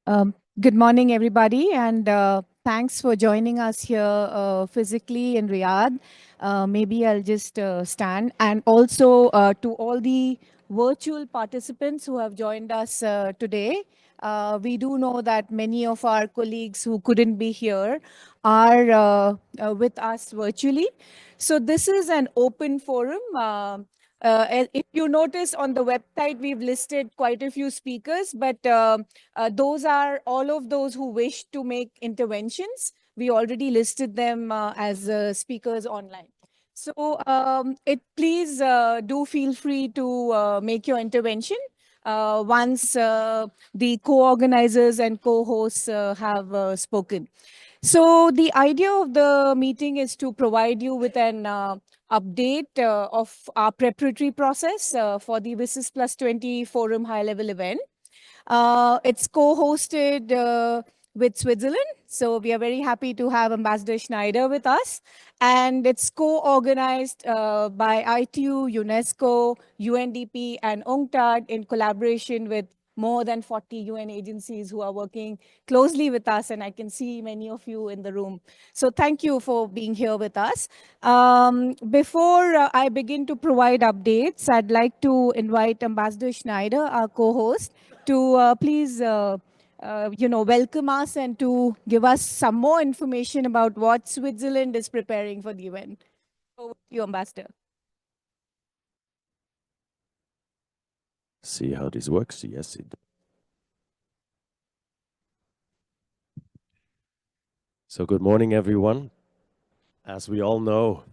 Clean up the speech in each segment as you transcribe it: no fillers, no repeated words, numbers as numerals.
Good morning, everybody, and thanks for joining us here physically in Riyadh. Maybe I'll just stand. And also to all the virtual participants who have joined us today. We do know that many of our colleagues who couldn't be here are with us virtually. So this is an open forum. If you notice on the website, we've listed quite a few speakers, but those are all of those who wish to make interventions. We already listed them as speakers online. So please do feel free to make your intervention once the co-organizers and co-hosts have spoken. So the idea of the meeting is to provide you with an update of our preparatory process for the WSIS Plus 20 Forum High Level event. It's co-hosted with Switzerland. So we are very happy to have Ambassador Schneider with us. And it's co-organized by ITU, UNESCO, UNDP, and UNCTAD in collaboration with more than 40 UN agencies who are working closely with us. And I can see many of you in the room. So thank you for being here with us. Before I begin to provide updates, I'd like to invite Ambassador Schneider, our co-host, to please welcome us and to give us some more information about what Switzerland is preparing for the event. Over to you, Ambassador. See how this works? Yes, it does. So good morning, everyone. As we all know,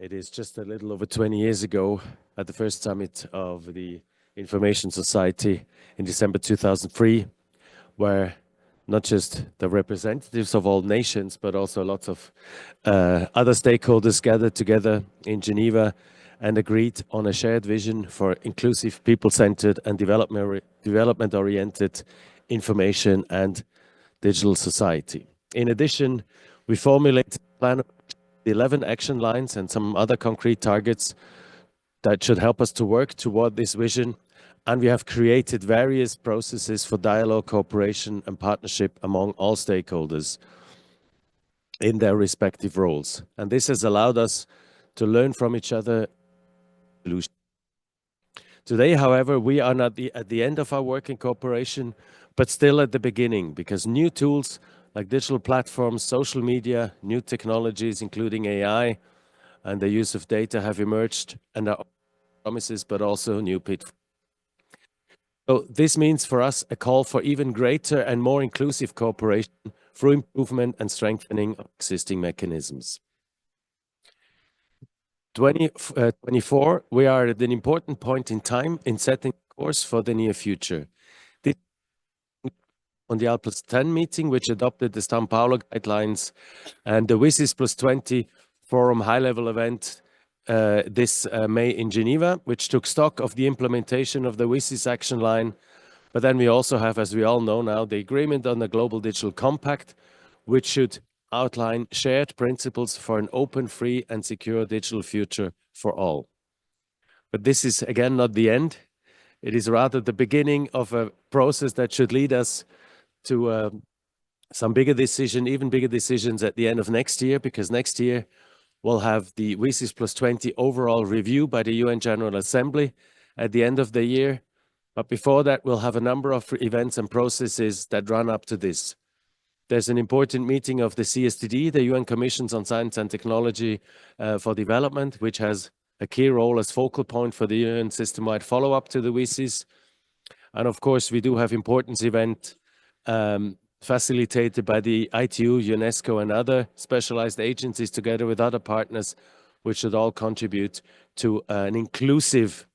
it is just a little over 20 years ago at the first summit of the Information Society in December 2003, where not just the representatives of all nations, but also lots of other stakeholders gathered together in Geneva and agreed on a shared vision for inclusive, people-centered and development-oriented information and digital society. In addition, we formulated a plan of 11 action lines and some other concrete targets that should help us to work toward this vision. And we have created various processes for dialogue, cooperation, and partnership among all stakeholders in their respective roles. And this has allowed us to learn from each other. Today, however, we are not at the end of our work in cooperation, but still at the beginning, because new tools like digital platforms, social media, new technologies, including AI, and the use of data have emerged and are promises, but also new pitfalls. So this means for us a call for even greater and more inclusive cooperation through improvement and strengthening of existing mechanisms. 2024, we are at an important point in time in setting course for the near future. This on the Al+10 meeting, which adopted the São Paulo guidelines, and the WSIS Plus 20 Forum high-level event this May in Geneva, which took stock of the implementation of the WSIS action line. But then we also have, as we all know now, the agreement on the Global Digital Compact, which should outline shared principles for an open, free, and secure digital future for all. But this is, again, not the end. It is rather the beginning of a process that should lead us to some bigger decision, even bigger decisions at the end of next year, because next year we'll have the WSIS Plus 20 overall review by the UN General Assembly at the end of the year. But before that, we'll have a number of events and processes that run up to this. There's an important meeting of the CSTD, the UN Commissions on Science and Technology for Development, which has a key role as focal point for the UN system-wide follow-up to the WSIS. And of course, we do have important event facilitated by the ITU, UNESCO, and other specialized agencies together with other partners, which should all contribute to an inclusive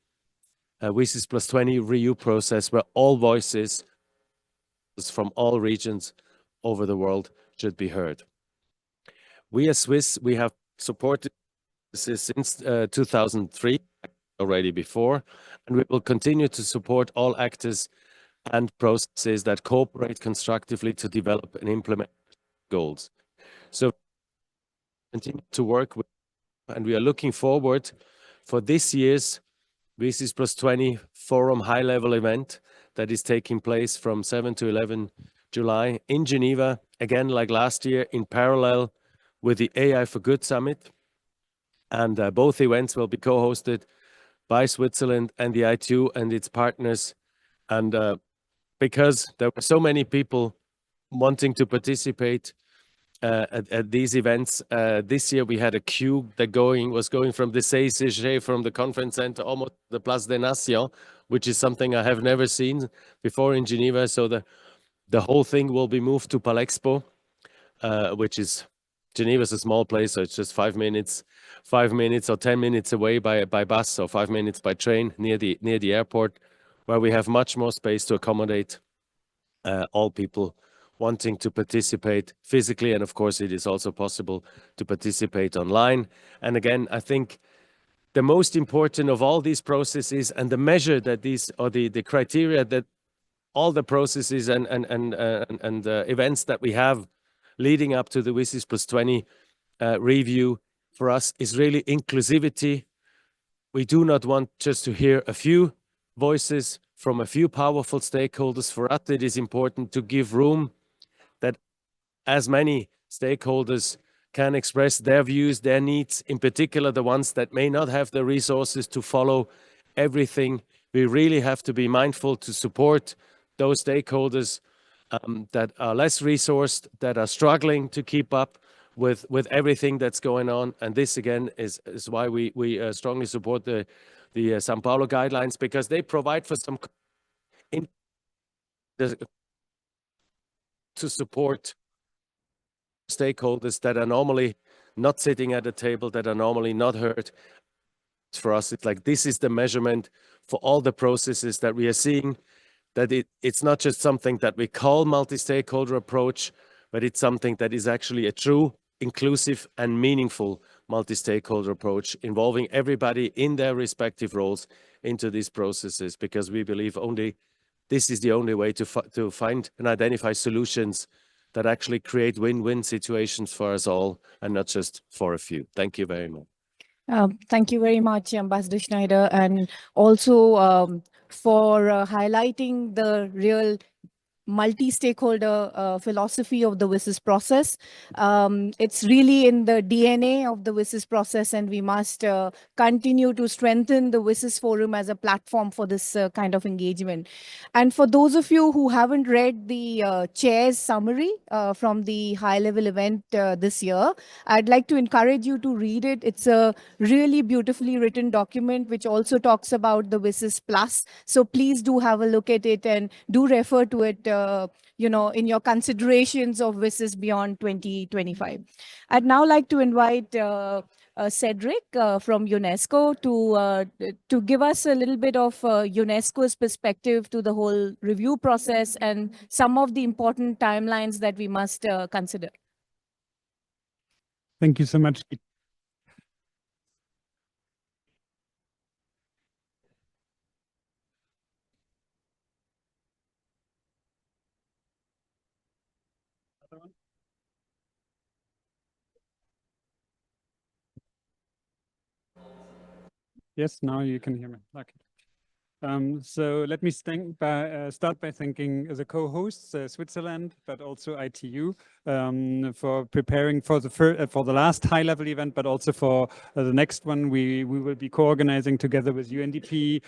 WSIS Plus 20 review process where all voices from all regions over the world should be heard. We as Swiss, we have supported this since 2003, already before, and we will continue to support all actors and processes that cooperate constructively to develop and implement goals. So continue to work with, and we are looking forward for this year's WSIS Plus 20 Forum high-level event that is taking place from 7 to 11 July in Geneva, again, like last year, in parallel with the AI for Good Summit. And both events will be co-hosted by Switzerland and the ITU and its partners. And because there were so many people wanting to participate at these events, this year we had a queue that was going from the CICG, from the conference center, almost the Place des Nations, which is something I have never seen before in Geneva. So the whole thing will be moved to Palexpo, which is, Geneva is a small place, so it's just 5 minutes or 10 minutes away by bus, or 5 minutes by train near the airport, where we have much more space to accommodate all people wanting to participate physically. And of course, it is also possible to participate online. And again, I think the most important of all these processes, and the measure that these, or the criteria that all the processes and events that we have leading up to the WSIS plus 20 review for us is really inclusivity. We do not want just to hear a few voices from a few powerful stakeholders. For us, it is important to give room that as many stakeholders can express their views, their needs, in particular the ones that may not have the resources to follow everything. We really have to be mindful to support those stakeholders that are less resourced, that are struggling to keep up with everything that's going on. And this again is why we strongly support the Sao Paulo guidelines, because they provide for some to support stakeholders that are normally not sitting at a table, that are normally not heard. For us, it's like, this is the measurement for all the processes that we are seeing, that it's not just something that we call multi-stakeholder approach, but it's something that is actually a true, inclusive and meaningful multi-stakeholder approach, involving everybody in their respective roles into these processes, because we believe this is the only way to find and identify solutions that actually create win-win situations for us all, and not just for a few. Thank you very much. Thank you very much, Ambassador Schneider, and also for highlighting the real multi-stakeholder philosophy of the WSIS process. It's really in the DNA of the WSIS process, and we must continue to strengthen the WSIS forum as a platform for this kind of engagement. And for those of you who haven't read the chair's summary from the high-level event this year, I'd like to encourage you to read it. It's a really beautifully written document which also talks about the WSIS Plus. So please do have a look at it and do refer to it in your considerations of WSIS beyond 2025. I'd now like to invite Cedric from UNESCO to give us a little bit of UNESCO's perspective to the whole review process and some of the important timelines that we must consider. Thank you so much. Yes, now you can hear me. Okay. So let me start by thanking the co-hosts, Switzerland, but also ITU, for preparing for the last high-level event, but also for the next one. We will be co-organizing together with UNDP,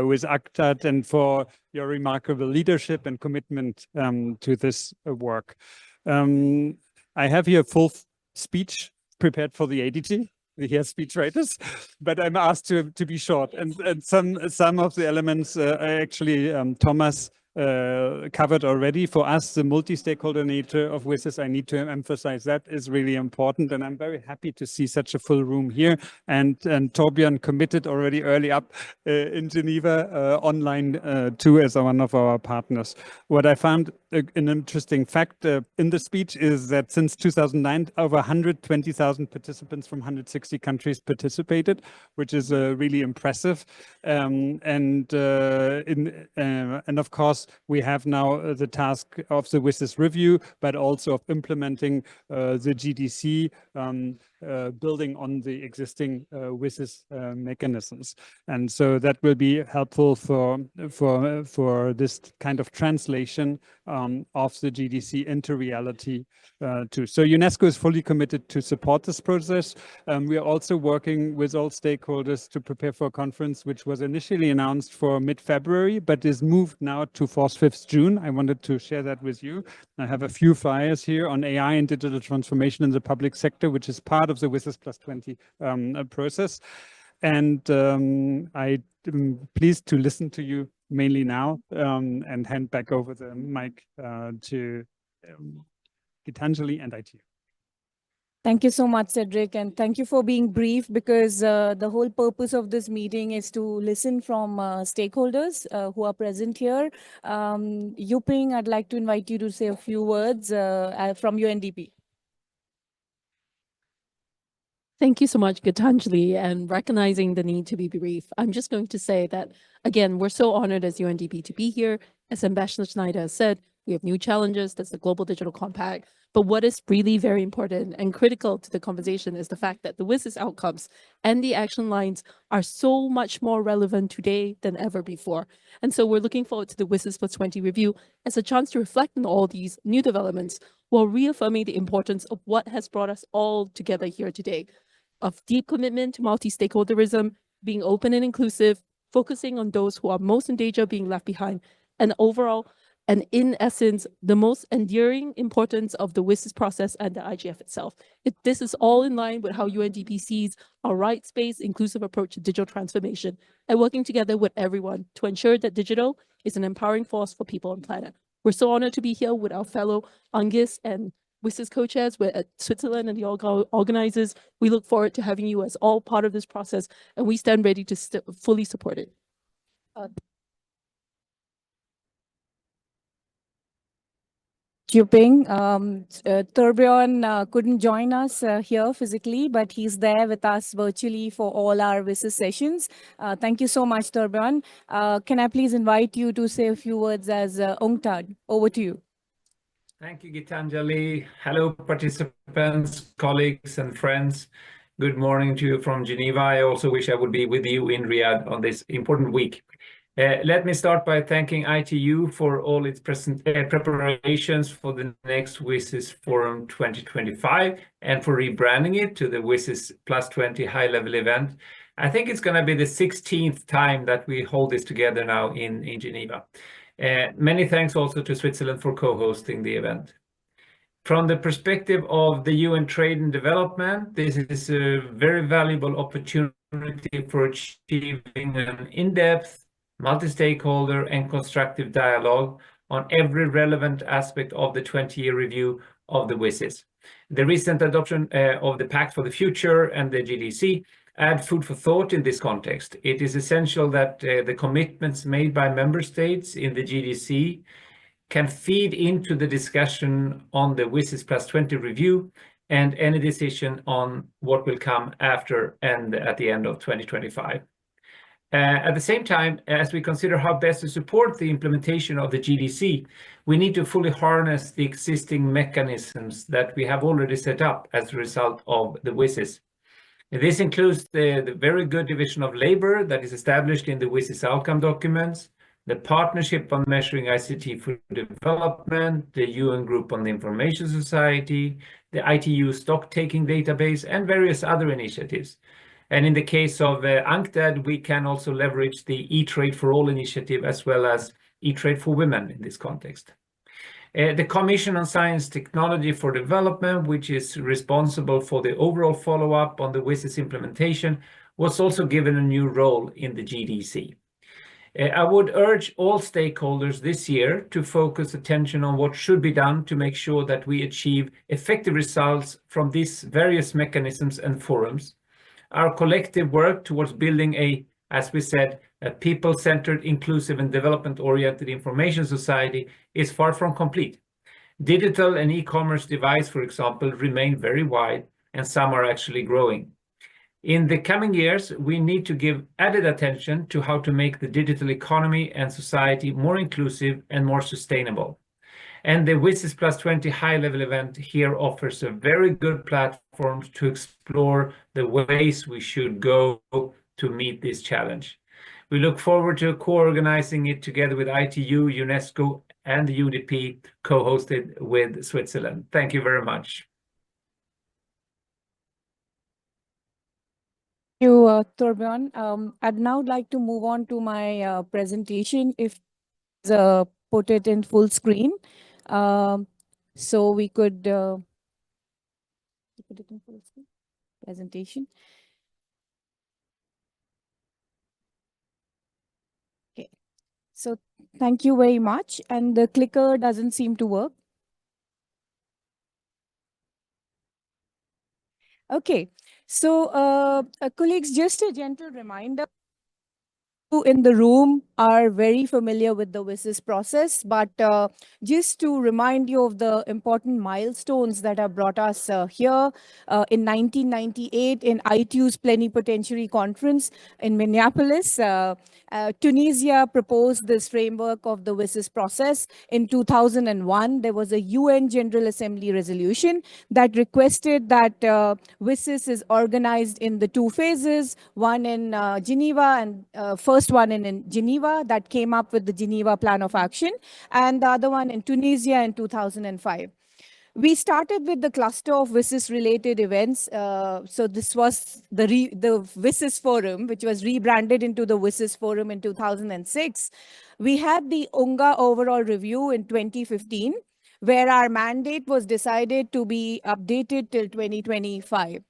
with ACTAD, and for your remarkable leadership and commitment to this work. I have here a full speech prepared for the ADT. We hear speechwriters, but I'm asked to be short, and some of the elements actually Thomas covered already. For us, the multi-stakeholder nature of WSIS, I need to emphasize that is really important, and I'm very happy to see such a full room here. And Torbjörn committed already early up in Geneva, online too, as one of our partners. What I found an interesting fact in the speech is that since 2009, over 120,000 participants from 160 countries participated, which is really impressive. And of course, we have now the task of the WSIS review, but also of implementing the GDC building on the existing WSIS mechanisms. And so that will be helpful for this kind of translation of the GDC into reality too. So UNESCO is fully committed to support this process. We are also working with all stakeholders to prepare for a conference which was initially announced for mid-February, but is moved now to 4th, 5th June. I wanted to share that with you. I have a few flyers here on AI and digital transformation in the public sector, which is part of the WSIS Plus 20 process. And I'm pleased to listen to you mainly now and hand back over the mic to Gitanjali and ITU. Thank you so much, Cedric, and thank you for being brief, because the whole purpose of this meeting is to listen from stakeholders who are present here. Yuping, I'd like to invite you to say a few words from UNDP. Thank you so much, Gitanjali, and recognizing the need to be brief. I'm just going to say that, again, we're so honored as UNDP to be here. As Ambassador Schneider has said, we have new challenges. That's the Global Digital Compact. But what is really very important and critical to the conversation is the fact that the WSIS outcomes and the action lines are so much more relevant today than ever before. And so we're looking forward to the WSIS Plus 20 review as a chance to reflect on all these new developments while reaffirming the importance of what has brought us all together here today, of deep commitment to multi-stakeholderism, being open and inclusive, focusing on those who are most in danger of being left behind, and overall, and in essence, the most enduring importance of the WSIS process and the IGF itself. This is all in line with how UNDP sees a rights-based, inclusive approach to digital transformation and working together with everyone to ensure that digital is an empowering force for people and planet. We're so honored to be here with our fellow UNGIS and WSIS co-chairs at Switzerland and the organizers. We look forward to having you as all part of this process, and we stand ready to fully support it. Yuping. Torbjörn couldn't join us here physically, but he's there with us virtually for all our WSIS sessions. Thank you so much, Torbjörn. Can I please invite you to say a few words as UNCTAD? Over to you. Thank you, Gitanjali. Hello, participants, colleagues, and friends. Good morning to you from Geneva. I also wish I would be with you in Riyadh on this important week. Let me start by thanking ITU for all its preparations for the next WSIS Forum 2025 and for rebranding it to the WSIS Plus 20 high-level event. I think it's going to be the 16th time that we hold this together now in Geneva. Many thanks also to Switzerland for co-hosting the event. From the perspective of the UN Trade and Development, this is a very valuable opportunity for achieving an in-depth, multi-stakeholder and constructive dialogue on every relevant aspect of the 20-year review of the WSIS. The recent adoption of the Pact for the Future and the GDC add food for thought in this context. It is essential that the commitments made by member states in the GDC can feed into the discussion on the WSIS Plus 20 review and any decision on what will come after and at the end of 2025. At the same time, as we consider how best to support the implementation of the GDC, we need to fully harness the existing mechanisms that we have already set up as a result of the WSIS. This includes the very good division of labor that is established in the WSIS outcome documents, the Partnership on Measuring ICT for Development, the UN Group on the Information Society, the ITU stock-taking database, and various other initiatives. And in the case of UNCTAD, we can also leverage the E-Trade for All initiative as well as E-Trade for Women in this context. The Commission on Science Technology for Development, which is responsible for the overall follow-up on the WSIS implementation, was also given a new role in the GDC. I would urge all stakeholders this year to focus attention on what should be done to make sure that we achieve effective results from these various mechanisms and forums. Our collective work towards building as we said, a people-centered, inclusive and development-oriented information society is far from complete. Digital and e-commerce devices, for example, remain very wide and some are actually growing. In the coming years, we need to give added attention to how to make the digital economy and society more inclusive and more sustainable. And the WSIS Plus 20 high-level event here offers a very good platform to explore the ways we should go to meet this challenge. We look forward to co-organizing it together with ITU, UNESCO, and the UDP, co-hosted with Switzerland. Thank you very much. Thank you, Torbjörn. I'd now like to move on to my presentation. If put it in full screen, so we could put it in full screen presentation. Okay, so thank you very much. And the clicker doesn't seem to work. Okay, so colleagues, just a gentle reminder. In the room are very familiar with the WSIS process, but just to remind you of the important milestones that have brought us here in 1998 in ITU's Plenipotentiary Conference in Minneapolis. Tunisia proposed this framework of the WSIS process. In 2001, there was a UN General Assembly resolution that requested that WSIS is organized in the two phases, one in Geneva and first one in Geneva that came up with the Geneva Plan of Action, and the other one in Tunisia in 2005. We started with the cluster of WSIS-related events. So this was the WSIS Forum, which was rebranded into the WSIS Forum in 2006. We had the UNGA Overall Review in 2015, where our mandate was decided to be updated till 2025.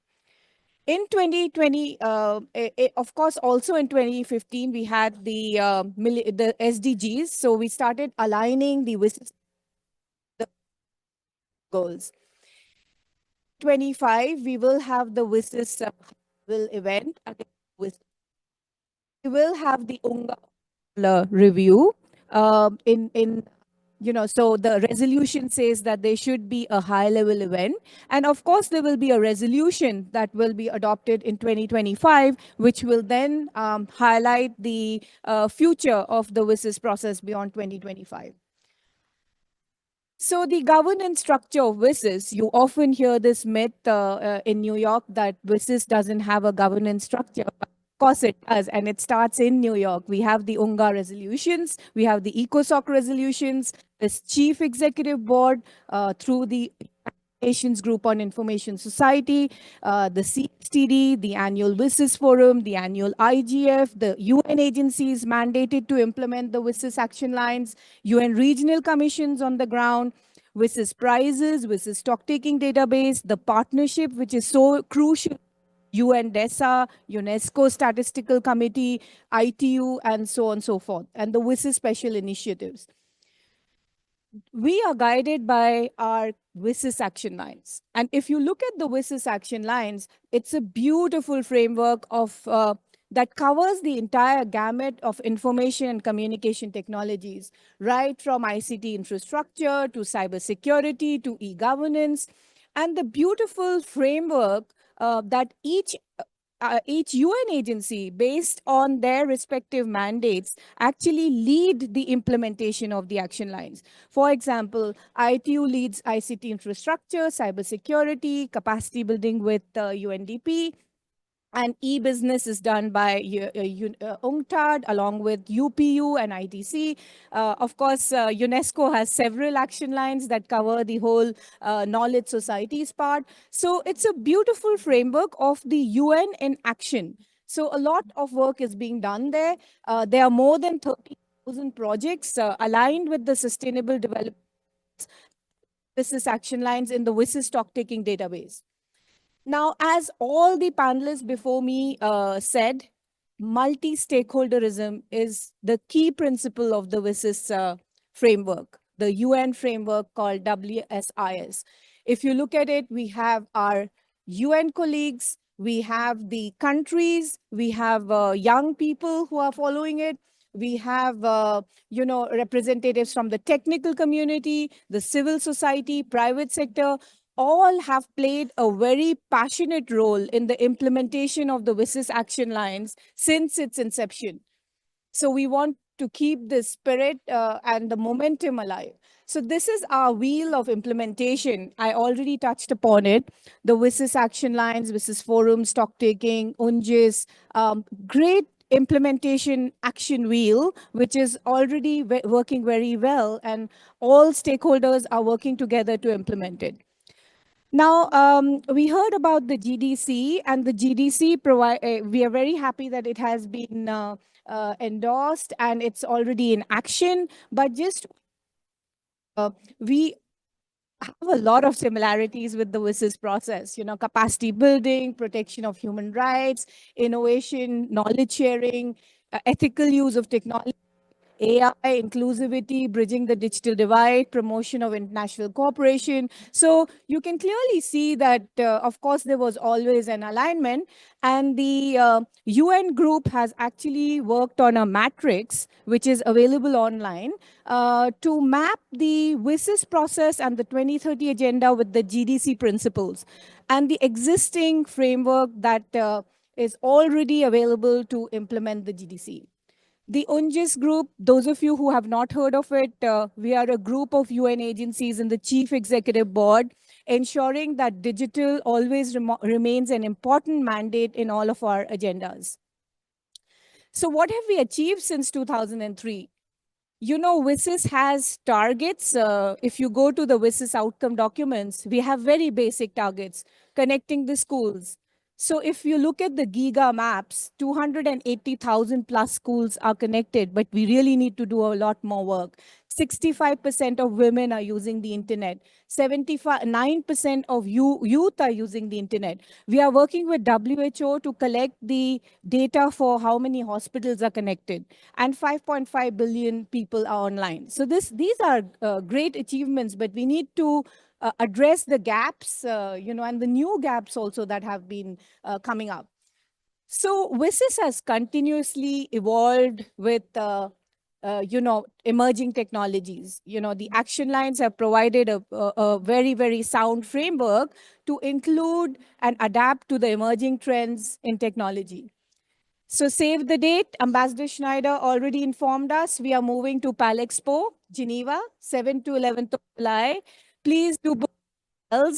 In 2020, of course, also in 2015, we had the SDGs. So we started aligning the WSIS goals. 25, we will have the WSIS event. We will have the UNGA review so the resolution says that there should be a high-level event. And of course, there will be a resolution that will be adopted in 2025, which will then highlight the future of the WSIS process beyond 2025. So the governance structure of WSIS, you often hear this myth in New York that WSIS doesn't have a governance structure. Of course it does, and it starts in New York. We have the UNGA resolutions, we have the ECOSOC resolutions, this chief executive board through the Nations Group on Information Society, the CSTD, the annual WSIS Forum, the annual IGF, the UN agencies mandated to implement the WSIS action lines, UN regional commissions on the ground, WSIS prizes, WSIS stock-taking database, the partnership, which is so crucial, UN DESA, UNESCO Statistical Committee, ITU, and so on and so forth, and the WSIS special initiatives. We are guided by our WSIS action lines. And if you look at the WSIS action lines, it's a beautiful framework of that covers the entire gamut of information and communication technologies, right from ICT infrastructure to cybersecurity to e-governance, and the beautiful framework that each UN agency, based on their respective mandates, actually lead the implementation of the action lines. For example, ITU leads ICT infrastructure, cybersecurity, capacity building with UNDP, and e-business is done by UNCTAD along with UPU and ITC. Of course, UNESCO has several action lines that cover the whole knowledge societies part. So it's a beautiful framework of the UN in action. So a lot of work is being done there. There are more than 30,000 projects aligned with the Sustainable Development WSIS action lines in the WSIS stock-taking database. Now, as all the panelists before me said, multi-stakeholderism is the key principle of the WSIS framework, the UN framework called WSIS. If you look at it, we have our UN colleagues, we have the countries, we have young people who are following it, we have representatives from the technical community, the civil society, private sector, all have played a very passionate role in the implementation of the WSIS action lines since its inception. So we want to keep the spirit and the momentum alive. So this is our wheel of implementation. I already touched upon it. The WSIS action lines, WSIS forum, stock taking, UNGIS, great implementation action wheel, which is already working very well, and all stakeholders are working together to implement it. Now, we heard about the GDC, and the GDC we are very happy that it has been endorsed and it's already in action. But just we have a lot of similarities with the WSIS process, capacity building, protection of human rights, innovation, knowledge sharing, ethical use of technology, AI, inclusivity, bridging the digital divide, promotion of international cooperation. So you can clearly see that, of course, there was always an alignment. And the UN group has actually worked on a matrix, which is available online, to map the WSIS process and the 2030 agenda with the GDC principles and the existing framework that is already available to implement the GDC. The UNGIS group, those of you who have not heard of it, we are a group of UN agencies in the Chief Executive Board, ensuring that digital always remains an important mandate in all of our agendas. So what have we achieved since 2003? WSIS has targets. If you go to the WSIS outcome documents, we have very basic targets, connecting the schools. So if you look at the Giga maps, 280,000 plus schools are connected, but we really need to do a lot more work. 65% of women are using the internet. 79% of youth are using the internet. We are working with WHO to collect the data for how many hospitals are connected, and 5.5 billion people are online. So these are great achievements, but we need to address the gaps, and the new gaps also that have been coming up. So WSIS has continuously evolved with emerging technologies. The action lines have provided a very, very sound framework to include and adapt to the emerging trends in technology. So save the date. Ambassador Schneider already informed us. We are moving to Palexpo, Geneva, 7th to 11th of July. Please do book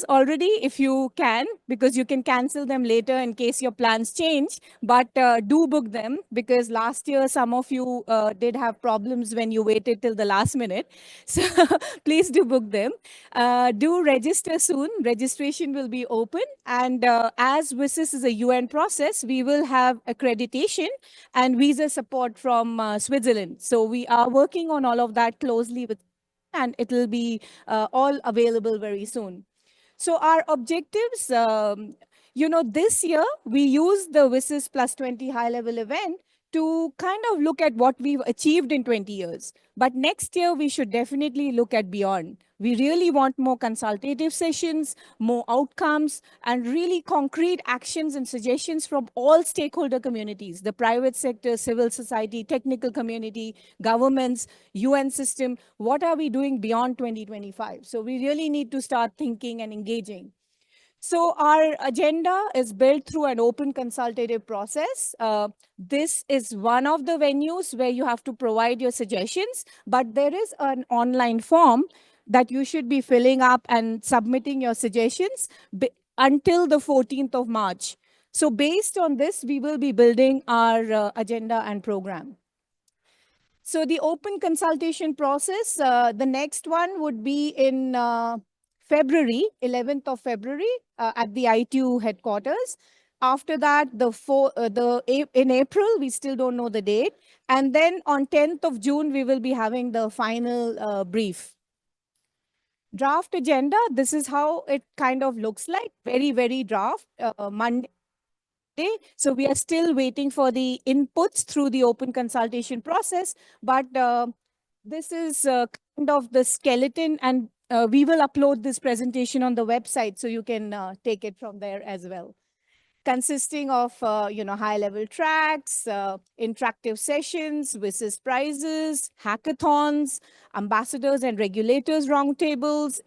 already if you can, because you can cancel them later in case your plans change. But do book them, because last year some of you did have problems when you waited till the last minute. So please do book them. Do register soon. Registration will be open. And as WSIS is a UN process, we will have accreditation and visa support from Switzerland. So we are working on all of that closely with, and it will be all available very soon. So our objectives, this year we use the WSIS Plus 20 high-level event to kind of look at what we've achieved in 20 years. But next year, we should definitely look at beyond. We really want more consultative sessions, more outcomes, and really concrete actions and suggestions from all stakeholder communities, the private sector, civil society, technical community, governments, UN system. What are we doing beyond 2025? So we really need to start thinking and engaging. So our agenda is built through an open consultative process. This is one of the venues where you have to provide your suggestions, but there is an online form that you should be filling up and submitting your suggestions until the 14th of March. So based on this, we will be building our agenda and program. So the open consultation process, the next one would be in February, 11th of February, at the ITU headquarters. After that, in April, we still don't know the date. And then on 10th of June, we will be having the final brief. Draft agenda, this is how it kind of looks like, very, very draft, Monday. So we are still waiting for the inputs through the open consultation process, but this is kind of the skeleton, and we will upload this presentation on the website so you can take it from there as well. Consisting of high-level tracks, interactive sessions, WSIS prizes, hackathons, ambassadors and regulators roundtables,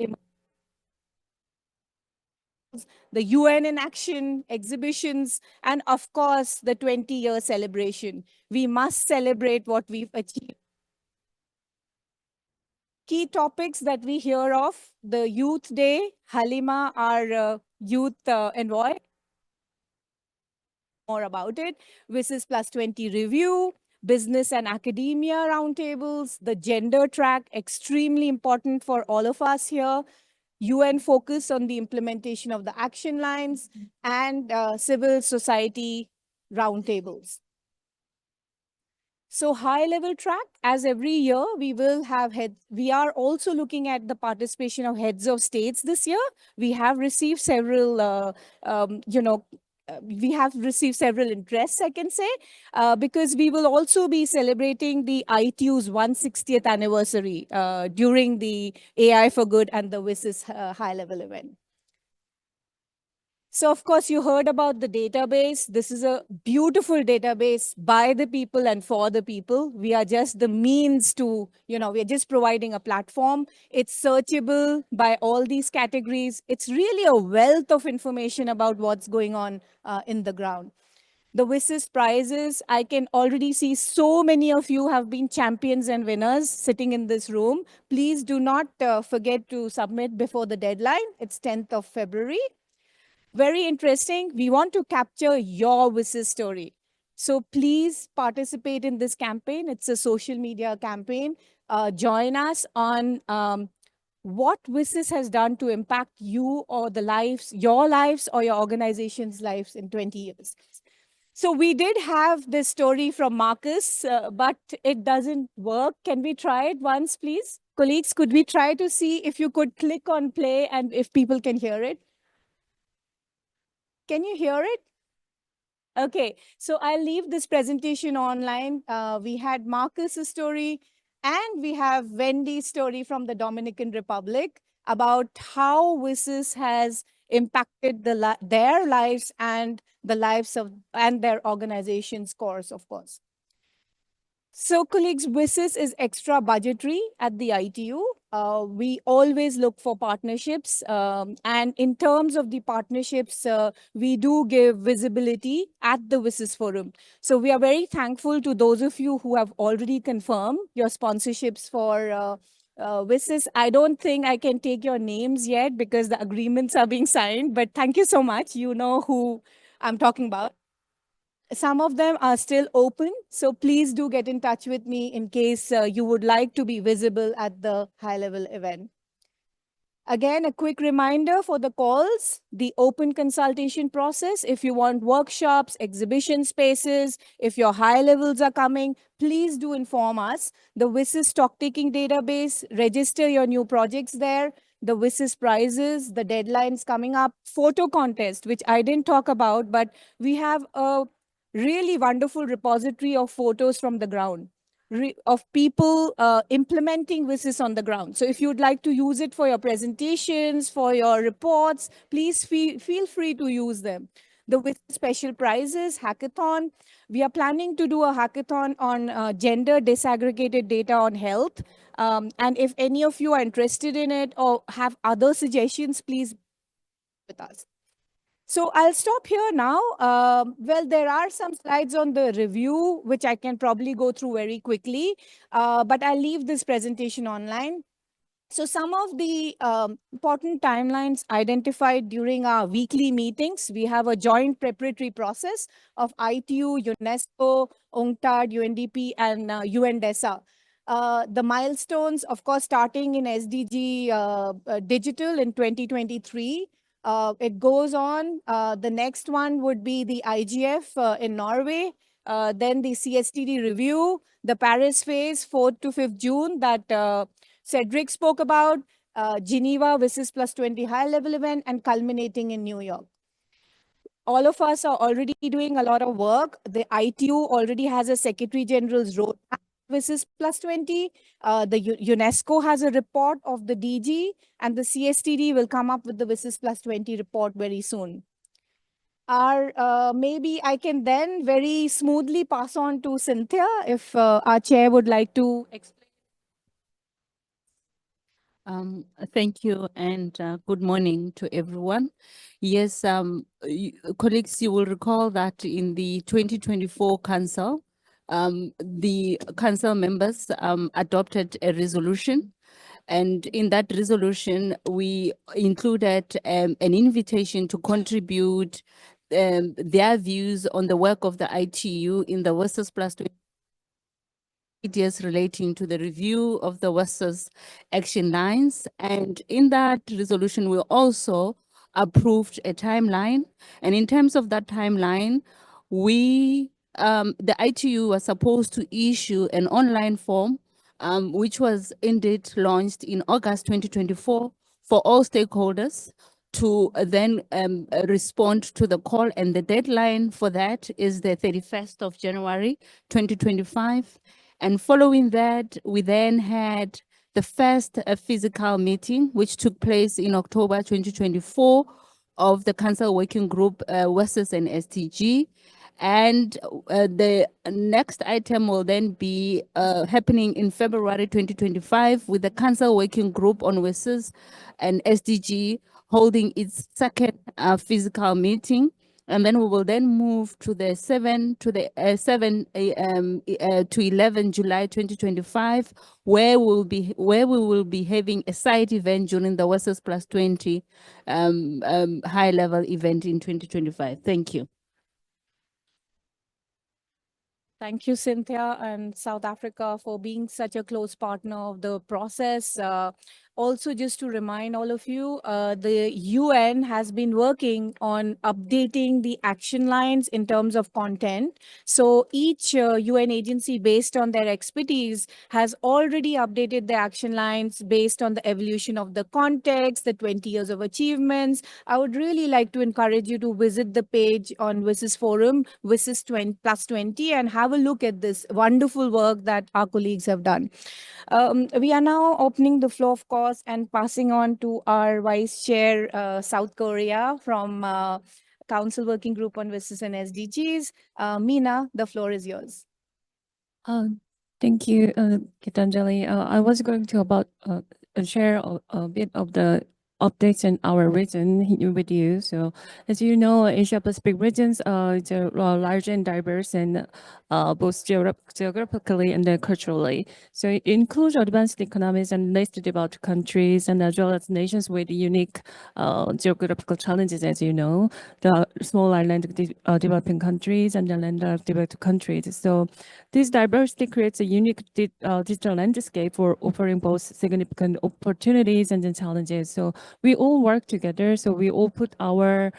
the UN in Action exhibitions, and of course, the 20-year celebration. We must celebrate what we've achieved. Key topics that we hear of, the Youth Day, Halima, our youth envoy, more about it, WSIS Plus 20 review, business and academia roundtables, the gender track, extremely important for all of us here, UN focus on the implementation of the action lines, and civil society roundtables. So high level track, as every year, we will have we are also looking at the participation of heads of states this year. We have received several, we have received several interests, I can say, because we will also be celebrating the ITU's 160th anniversary during the AI for Good and the WSIS high level event. So, of course, you heard about the database. This is a beautiful database by the people and for the people. We are just the means to, we are just providing a platform. It's searchable by all these categories. It's really a wealth of information about what's going on in the ground. The WSIS prizes, I can already see so many of you have been champions and winners sitting in this room. Please do not forget to submit before the deadline. It's 10th of February. Very interesting. We want to capture your WSIS story. So please participate in this campaign. It's a social media campaign. Join us on what WSIS has done to impact you or your lives or your organization's lives in 20 years. So we did have this story from Marcus, but it doesn't work. Can we try it once, please? Colleagues, could we try to see if you could click on play and if people can hear it? Can you hear it? Okay, so I'll leave this presentation online. We had Marcus's story and we have Wendy's story from the Dominican Republic about how WSIS has impacted their lives and the lives of their organization's course, of course. So colleagues, WSIS is extra budgetary at the ITU. We always look for partnerships. And in terms of the partnerships, we do give visibility at the WSIS forum. So we are very thankful to those of you who have already confirmed your sponsorships for WSIS. I don't think I can take your names yet because the agreements are being signed, but thank you so much. You know who I'm talking about. Some of them are still open, so please do get in touch with me in case you would like to be visible at the high-level event. Again, a quick reminder for the calls, the open consultation process. If you want workshops, exhibition spaces, if your high levels are coming, please do inform us. The WSIS stock-taking database, register your new projects there. The WSIS prizes, the deadlines coming up, photo contest, which I didn't talk about, but we have a really wonderful repository of photos from the ground of people implementing WSIS on the ground. So if you'd like to use it for your presentations, for your reports, please feel free to use them. The WSIS special prizes, hackathon. We are planning to do a hackathon on gender disaggregated data on health. And if any of you are interested in it or have other suggestions, please with us. So I'll stop here now. Well, there are some slides on the review, which I can probably go through very quickly, but I'll leave this presentation online. So some of the important timelines identified during our weekly meetings, we have a joint preparatory process of ITU, UNESCO, UNCTAD, UNDP, and UNDESA. The milestones, of course, starting in SDG Digital in 2023. It goes on. The next one would be the IGF in Norway, then the CSTD review, the Paris phase, 4th to 5th June that Cedric spoke about, Geneva WSIS Plus 20 high-level event, and culminating in New York. All of us are already doing a lot of work. The ITU already has a Secretary General's roadmap. WSIS Plus 20. The UNESCO has a report of the DG, and the CSTD will come up with the WSIS Plus 20 report very soon. Maybe I can then very smoothly pass on to Cynthia if our chair would like to explain. Thank you and good morning to everyone. Yes, colleagues, you will recall that in the 2024 Council, the Council members adopted a resolution. And in that resolution, we included an invitation to contribute their views on the work of the ITU in the WSIS Plus ideas relating to the review of the WSIS action lines. And in that resolution, we also approved a timeline. And in terms of that timeline, the ITU was supposed to issue an online form, which was indeed launched in August 2024 for all stakeholders to then respond to the call. And the deadline for that is the 31st of January, 2025. And following that, we then had the first physical meeting, which took place in October 2024 of the Council Working Group, WSIS and SDG. And the next item will then be happening in February 2025 with the Council Working Group on WSIS and SDG holding its second physical meeting. And then we will then move to the 7 to 11 July 2025, where we will be having a side event during the WSIS Plus 20 high level event in 2025. Thank you. Thank you, Cynthia, and South Africa for being such a close partner of the process. Also, just to remind all of you, the UN has been working on updating the action lines in terms of content. So each UN agency, based on their expertise, has already updated the action lines based on the evolution of the context, the 20 years of achievements. I would really like to encourage you to visit the page on WSIS Forum, WSIS 20+20, and have a look at this wonderful work that our colleagues have done. We are now opening the floor, of course, and passing on to our Vice Chair, South Korea, from Council Working Group on WSIS and SDGs. Meena, the floor is yours. Thank you, Gitanjali. I was going to share a bit of the updates in our region with you. So, as you know, Asia Pacific regions is large and diverse, and both geographically and culturally. So it includes advanced economies and less developed countries, and as well as nations with unique geographical challenges, as you know, the small island developing countries and the landlocked developed countries. So this diversity creates a unique digital landscape for offering both significant opportunities and then challenges. So we all work together. So we all put our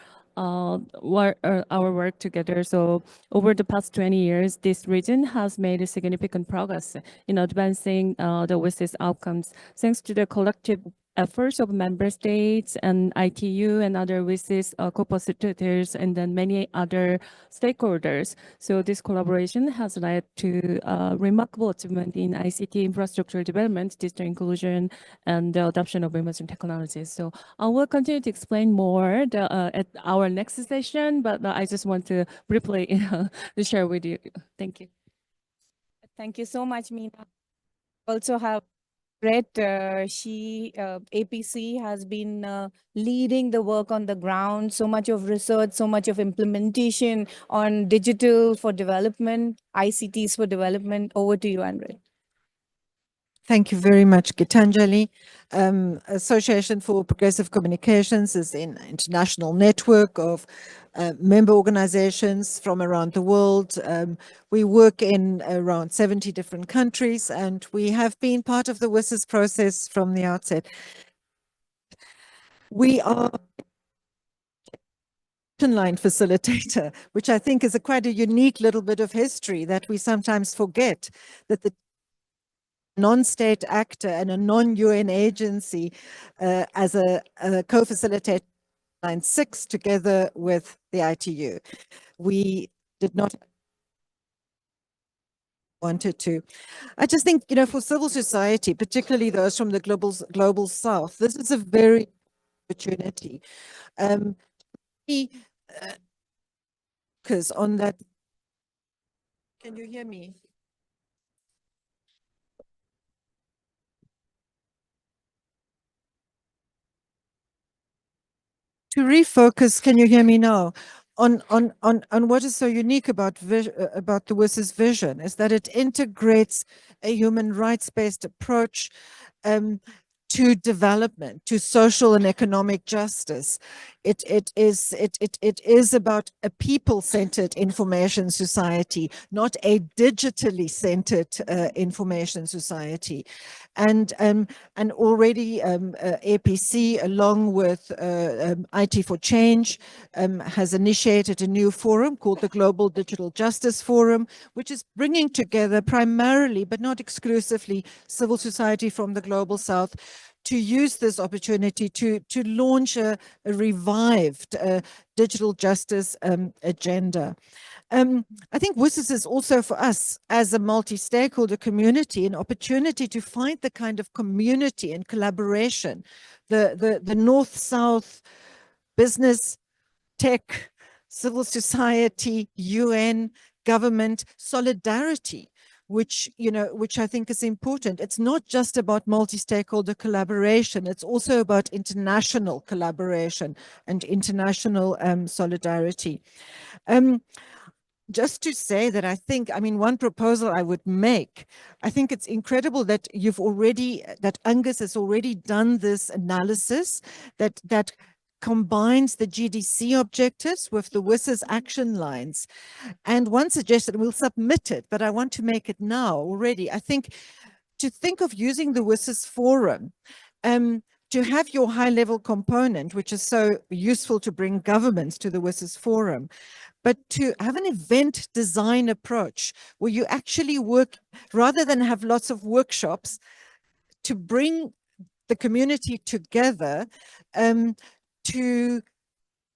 work together. So over the past 20 years, this region has made a significant progress in advancing the WSIS outcomes, thanks to the collective efforts of member states and ITU and other WSIS co-facilitators and then many other stakeholders. So this collaboration has led to remarkable achievement in ICT infrastructure development, digital inclusion, and the adoption of emerging technologies. So I will continue to explain more at our next session, but I just want to briefly share with you. Thank you. Thank you so much, Meena. Also have Brett, APC has been leading the work on the ground, so much of research, so much of implementation on digital for development, ICTs for development. Over to you, Brett. Thank you very much, Gitanjali. Association for Progressive Communications is an international network of member organizations from around the world. We work in around 70 different countries, and we have been part of the WSIS process from the outset. We are line facilitator, which I think is quite a unique little bit of history that we sometimes forget, that the non-state actor and a non-UN agency as a co-facilitator line 6 together with the ITU. We did not wanted to. I just think, you know, for civil society, particularly those from the global south, this is a very opportunity. Because on that, can you hear me? To refocus, can you hear me now? On what is so unique about the WSIS vision is that it integrates a human rights-based approach to development, to social and economic justice. It is about a people-centered information society, not a digitally centered information society. And already APC, along with IT for Change, has initiated a new forum called the Global Digital Justice Forum, which is bringing together primarily, but not exclusively, civil society from the Global South to use this opportunity to launch a revived digital justice agenda. I think WSIS is also for us as a multi-stakeholder community an opportunity to find the kind of community and collaboration, the North-South business, tech, civil society, UN, government, solidarity, which I think is important. It's not just about multi-stakeholder collaboration, it's also about international collaboration and international solidarity. Just to say that I think, one proposal I would make, I think it's incredible that that Angus has already done this analysis that combines the GDC objectives with the WSIS action lines. And one suggestion, we'll submit it, but I want to make it now already. I think to think of using the WSIS forum to have your high-level component, which is so useful to bring governments to the WSIS forum, but to have an event design approach where you actually work, rather than have lots of workshops, to bring the community together to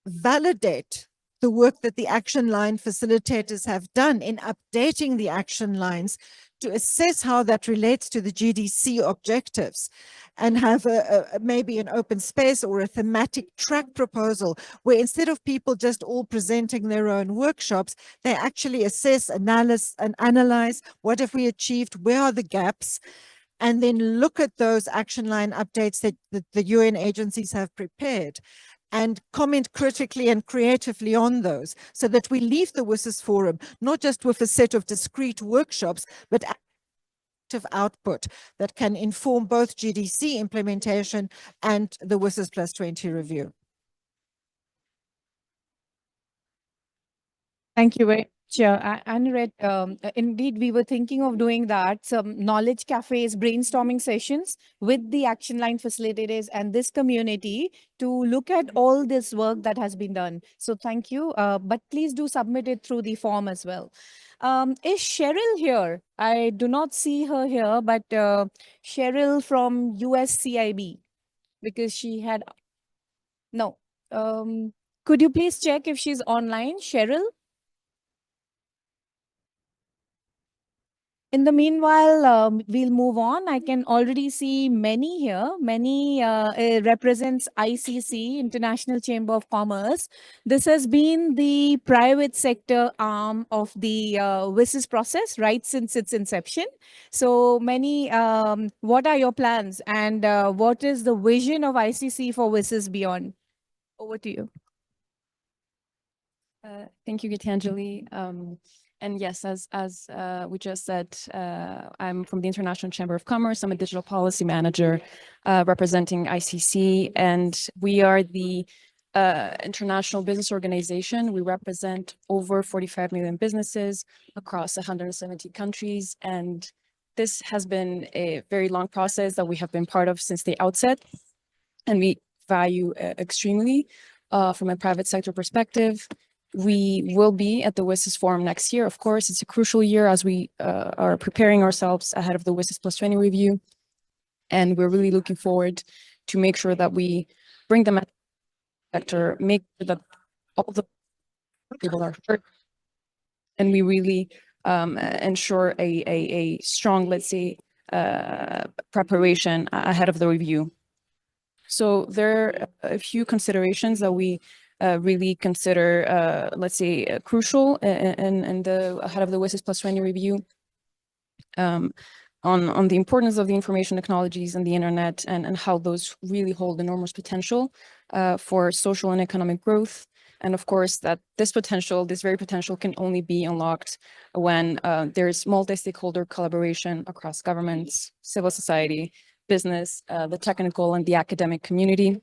validate the work that the action line facilitators have done in updating the action lines to assess how that relates to the GDC objectives, and have maybe an open space or a thematic track proposal where instead of people just all presenting their own workshops, they actually assess, analyze what have we achieved, where are the gaps, and then look at those action line updates that the UN agencies have prepared and comment critically and creatively on those, so that we leave the WSIS forum not just with a set of discrete workshops, but active output that can inform both GDC implementation and the WSIS Plus 20 review. Thank you very much, Annette. Indeed, we were thinking of doing that, some knowledge cafes, brainstorming sessions with the action line facilitators and this community to look at all this work that has been done. So thank you, but please do submit it through the form as well. Is Cheryl here? I do not see her here, but Cheryl from USCIB, because she had, no. Could you please check if she's online, Cheryl? In the meanwhile, we'll move on. I can already see many here. Many represents ICC, International Chamber of Commerce. This has been the private sector arm of the WSIS process right since its inception. So many, what are your plans, and what is the vision of ICC for WSIS beyond? Over to you. Thank you, Gitanjali. And yes, as we just said, I'm from the International Chamber of Commerce. I'm a digital policy manager representing ICC, and we are the international business organization. We represent over 45 million businesses across 170 countries, and this has been a very long process that we have been part of since the outset, and we value extremely from a private sector perspective. We will be at the WSIS Forum next year. Of course, it's a crucial year as we are preparing ourselves ahead of the WSIS Plus 20 review. And we're really looking forward to make sure that we bring them at the sector, make sure that all the people are heard, and we really ensure a strong, let's say, preparation ahead of the review. So there are a few considerations that we really consider, let's say, crucial and ahead of the WSIS Plus 20 review. on the importance of the information technologies and the internet and how those really hold enormous potential for social and economic growth. And of course, that this very potential can only be unlocked when there's multi-stakeholder collaboration across governments, civil society, business, the technical and the academic community.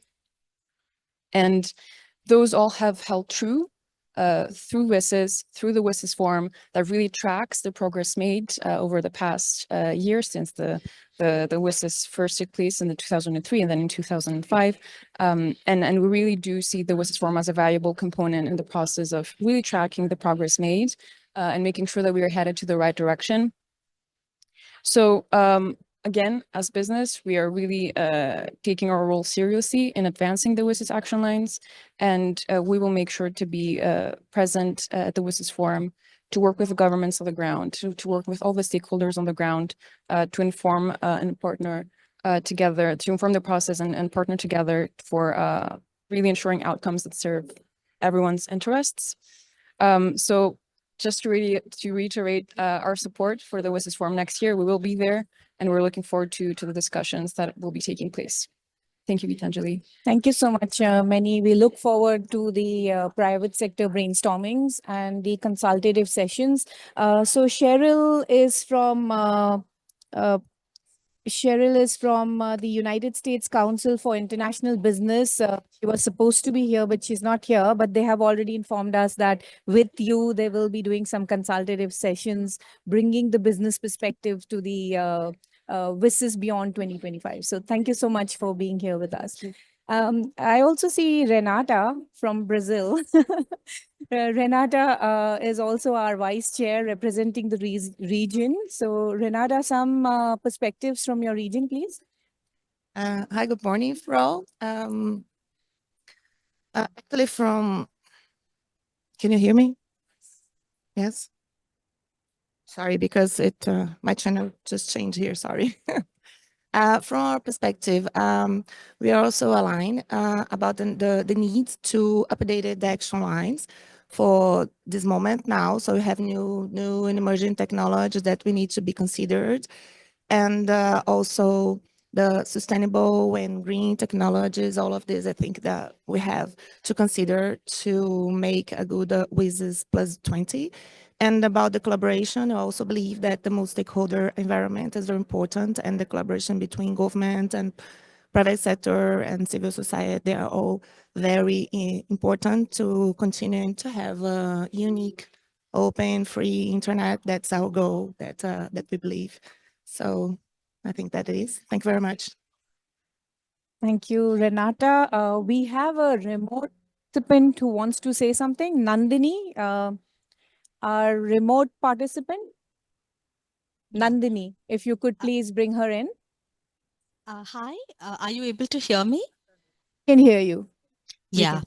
And those all have held true through WSIS, through the WSIS forum that really tracks the progress made over the past year since the WSIS first took place in 2003 and then in 2005. And we really do see the WSIS forum as a valuable component in the process of really tracking the progress made and making sure that we are headed to the right direction. So again, as business, we are really taking our role seriously in advancing the WSIS action lines, and we will make sure to be present at the WSIS forum to work with the governments on the ground, to work with all the stakeholders on the ground, to inform and partner together, to inform the process and partner together for really ensuring outcomes that serve everyone's interests. So just to reiterate our support for the WSIS forum next year, we will be there, and we're looking forward to the discussions that will be taking place. Thank you, Gitanjali. Thank you so much, Mani. We look forward to the private sector brainstormings and the consultative sessions. So Cheryl is from the United States Council for International Business. She was supposed to be here, but she's not here. But they have already informed us that with you, they will be doing some consultative sessions, bringing the business perspective to the WSIS beyond 2025. So thank you so much for being here with us. I also see Renata from Brazil. Renata is also our vice chair representing the region. So Renata, some perspectives from your region, please. Hi, good morning, Fro. Actually can you hear me? Yes. Sorry, because my channel just changed here, sorry. From our perspective, we are also aligned about the need to update the action lines for this moment now. So we have new and emerging technologies that we need to be considered. And also the sustainable and green technologies, all of this, I think that we have to consider to make a good WSIS plus 20. And about the collaboration, I also believe that the multi-stakeholder environment is very important, and the collaboration between government and private sector and civil society, they are all very important to continue to have a unique, open, free internet. That's our goal, that we believe. So I think that it is. Thank you very much. Thank you, Renata. We have a remote participant who wants to say something. Nandini, our remote participant. Nandini, if you could please bring her in. Hi, are you able to hear me? Can hear you. Yeah.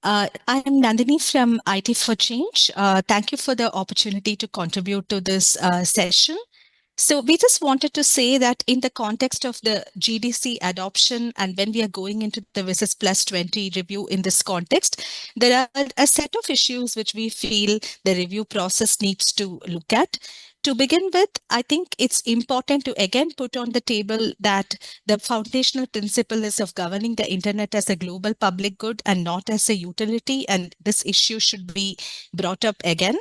I am Nandini from IT for Change. Thank you for the opportunity to contribute to this session. So we just wanted to say that in the context of the GDC adoption, and when we are going into the WSIS plus 20 review in this context, there are a set of issues which we feel the review process needs to look at. To begin with, I think it's important to again put on the table that the foundational principle is of governing the internet as a global public good and not as a utility, and this issue should be brought up again.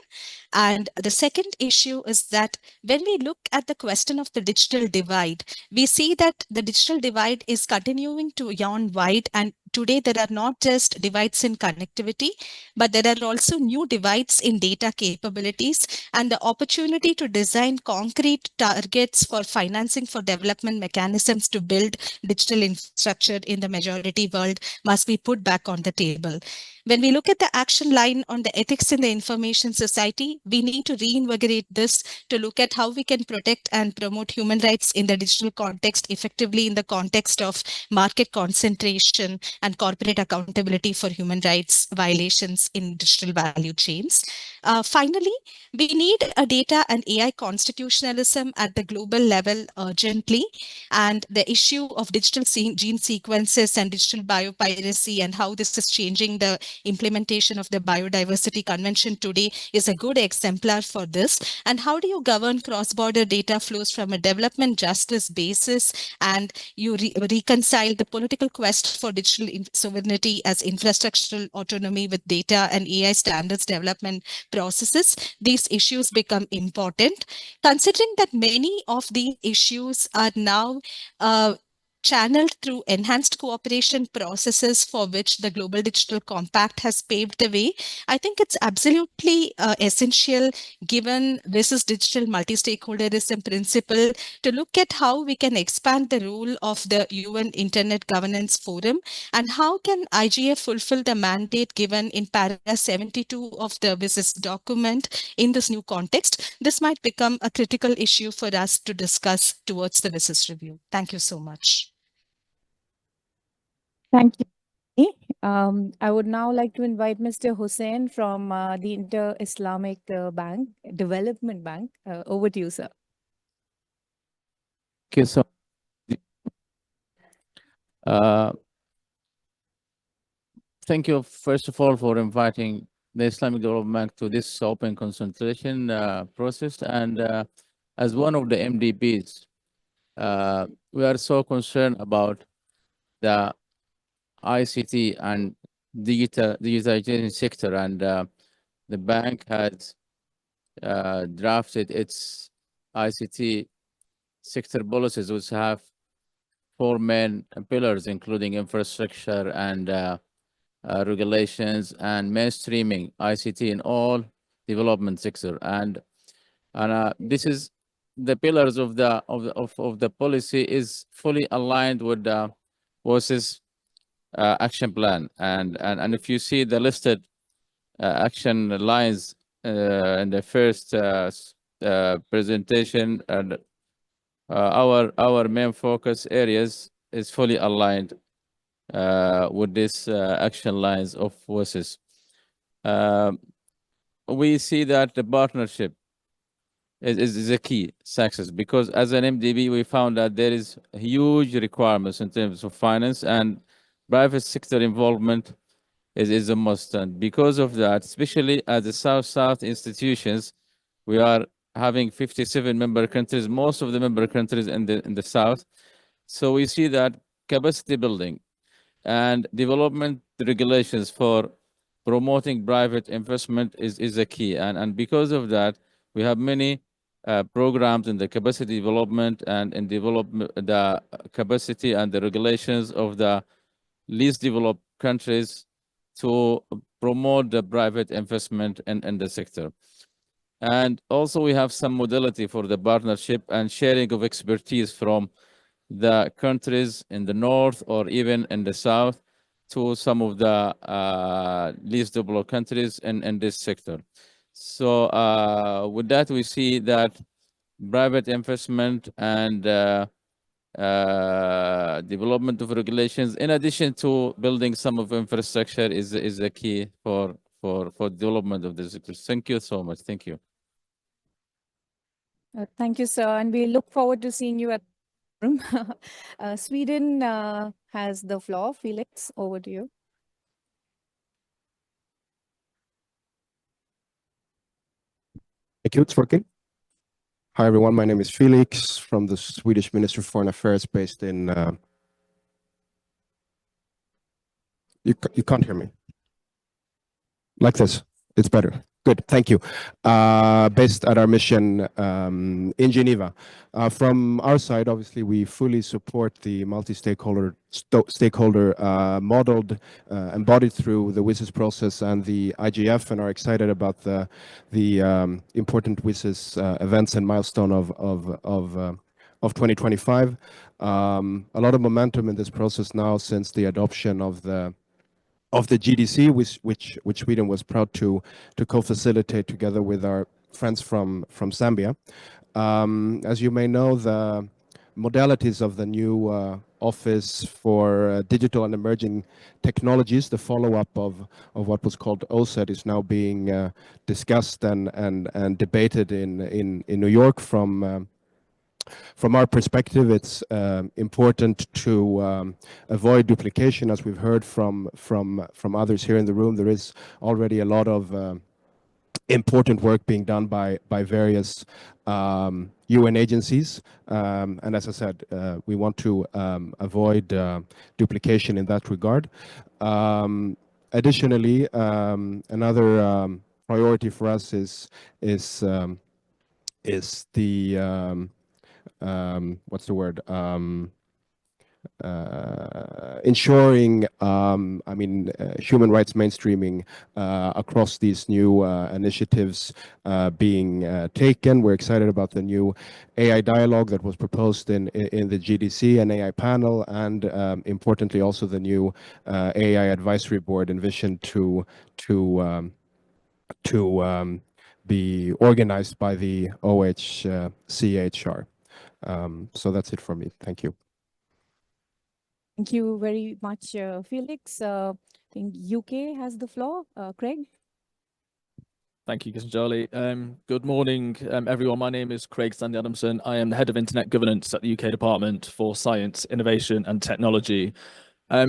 And the second issue is that when we look at the question of the digital divide, we see that the digital divide is continuing to yawn wide, and today there are not just divides in connectivity, but there are also new divides in data capabilities, and the opportunity to design concrete targets for financing for development mechanisms to build digital infrastructure in the majority world must be put back on the table. When we look at the action line on the ethics in the information society, we need to reinvigorate this to look at how we can protect and promote human rights in the digital context effectively in the context of market concentration, and and corporate accountability for human rights violations in digital value chains. Finally, we need a data and AI constitutionalism at the global level urgently, and the issue of digital gene sequences and digital biopiracy and how this is changing the implementation of the Biodiversity Convention today is a good exemplar for this. And how do you govern cross-border data flows from a development justice basis, and you reconcile the political quest for digital sovereignty as infrastructural autonomy with data and AI standards development processes? These issues become important, considering that many of these issues are now channeled through enhanced cooperation processes for which the Global Digital Compact has paved the way. I think it's absolutely essential, given this is digital multi-stakeholderism principle, to look at how we can expand the role of the UN Internet Governance Forum, and how can IGF fulfill the mandate given in paragraph 72 of the WSIS document in this new context. This might become a critical issue for us to discuss towards the WSIS review. Thank you so much. Thank you. I would now like to invite Mr. Hussain from the Inter-Islamic Bank, Development Bank. Over to you, sir. Okay, so thank you, first of all, for inviting the Islamic Development Bank to this open consultation process. And as one of the MDBs, we are so concerned about the ICT and digitization sector, and the bank has drafted its ICT sector policies, which have 4 main pillars, including infrastructure and regulations and mainstreaming ICT in all development sector. And this is the pillars of the policy is fully aligned with the WSIS action plan. And if you see the listed action lines in the first presentation, and our main focus areas is fully aligned with this action lines of WSIS. We see that the partnership is a key success, because as an MDB, we found that there is huge requirements in terms of finance, and private sector involvement is a must. And because of that, especially as the South-South institutions, we are having 57 member countries, most of the member countries in the South. So we see that capacity building and development regulations for promoting private investment is a key. And because of that, we have many programs in the capacity development and in development, the capacity and the regulations of the least developed countries to promote the private investment in the sector. And also we have some modality for the partnership and sharing of expertise from the countries in the north or even in the south to some of the least developed countries in this sector. So with that, we see that private investment and development of regulations, in addition to building some of infrastructure, is a key for development of the sector. Thank you so much. Thank you. Thank you, sir. And we look forward to seeing you at the forum. Sweden has the floor. Felix, over to you. Thank you. It's working. Hi, everyone. My name is Felix from the Swedish Ministry of Foreign Affairs based in... You can't hear me. Like this. It's better. Good. Thank you. Based at our mission in Geneva. From our side, obviously, we fully support the multi-stakeholder modeled, embodied through the WSIS process and the IGF, and are excited about the important WSIS events and milestone of 2025. A lot of momentum in this process now since the adoption of the GDC, which Sweden was proud to co-facilitate together with our friends from Zambia. As you may know, the modalities of the new Office for Digital and Emerging Technologies. The follow-up of what was called OSET is now being discussed and debated in New York. From our perspective, it's important to avoid duplication, as we've heard from others here in the room. There is already a lot of important work being done by various UN agencies. And as I said, we want to avoid duplication in that regard. Additionally, another priority for us is the what's the word? Ensuring, human rights mainstreaming across these new initiatives being taken. We're excited about the new AI dialogue that was proposed in the GDC and AI panel, and importantly also the new AI advisory board envisioned to be organized by the OHCHR. So that's it for me. Thank you. Thank you very much, Felix. I think UK has the floor. Craig? Thank you, Gitanjali. Good morning, everyone. My name is Craig Stanley Adamson. I am the Head of Internet Governance at the UK Department for Science, Innovation and Technology.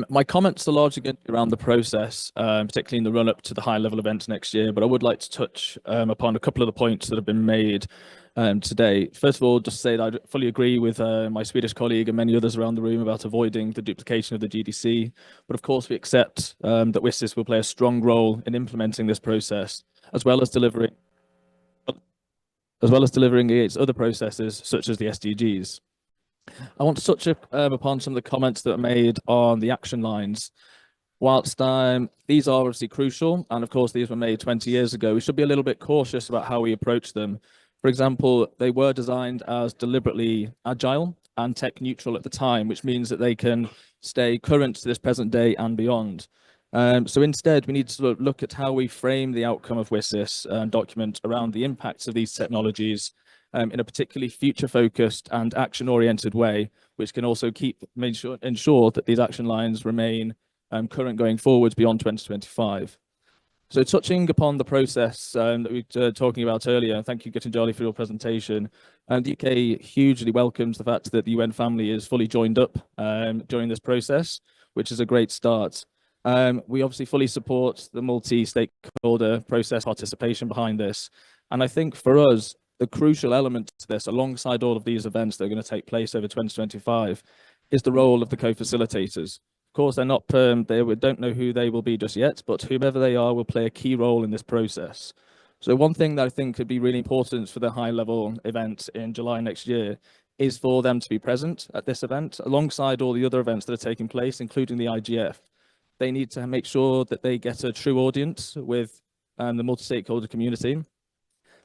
My comments are largely going to be around the process, particularly in the run-up to the high-level event next year, but I would like to touch upon a couple of the points that have been made today. First of all, just to say that I fully agree with my Swedish colleague and many others around the room about avoiding the duplication of the GDC, but of course we accept that WSIS will play a strong role in implementing this process, as well as delivering against other processes such as the SDGs. I want to touch upon some of the comments that are made on the action lines. Whilst these are obviously crucial, and of course these were made 20 years ago, we should be a little bit cautious about how we approach them. For example, they were designed as deliberately agile and tech neutral at the time, which means that they can stay current to this present day and beyond. So instead, we need to sort of look at how we frame the outcome of WSIS document around the impacts of these technologies in a particularly future-focused and action-oriented way, which can also ensure that these action lines remain current going forwards beyond 2025. So touching upon the process that we were talking about earlier, thank you, Gitanjali, for your presentation. The UK hugely welcomes the fact that the UN family is fully joined up during this process, which is a great start. We obviously fully support the multi-stakeholder process participation behind this. And I think for us, the crucial element to this, alongside all of these events that are going to take place over 2025, is the role of the co-facilitators. Of course, they're not we don't know who they will be just yet, but whomever they are will play a key role in this process. So one thing that I think could be really important for the high-level event in July next year is for them to be present at this event, alongside all the other events that are taking place, including the IGF. They need to make sure that they get a true audience with the multi-stakeholder community.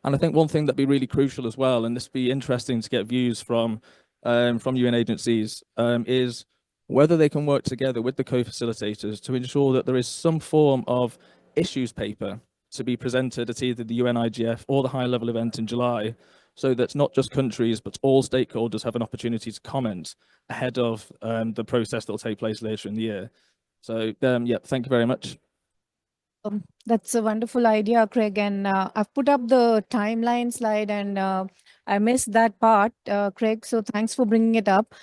And I think one thing that'd be really crucial as well, and this would be interesting to get views from UN agencies, is whether they can work together with the co-facilitators to ensure that there is some form of issues paper to be presented at either the UN IGF or the high-level event in July, so that not just countries, but all stakeholders have an opportunity to comment ahead of the process that will take place later in the year. So, yeah, thank you very much. That's a wonderful idea, Craig. And I've put up the timeline slide and I missed that part, Craig. So thanks for bringing it up.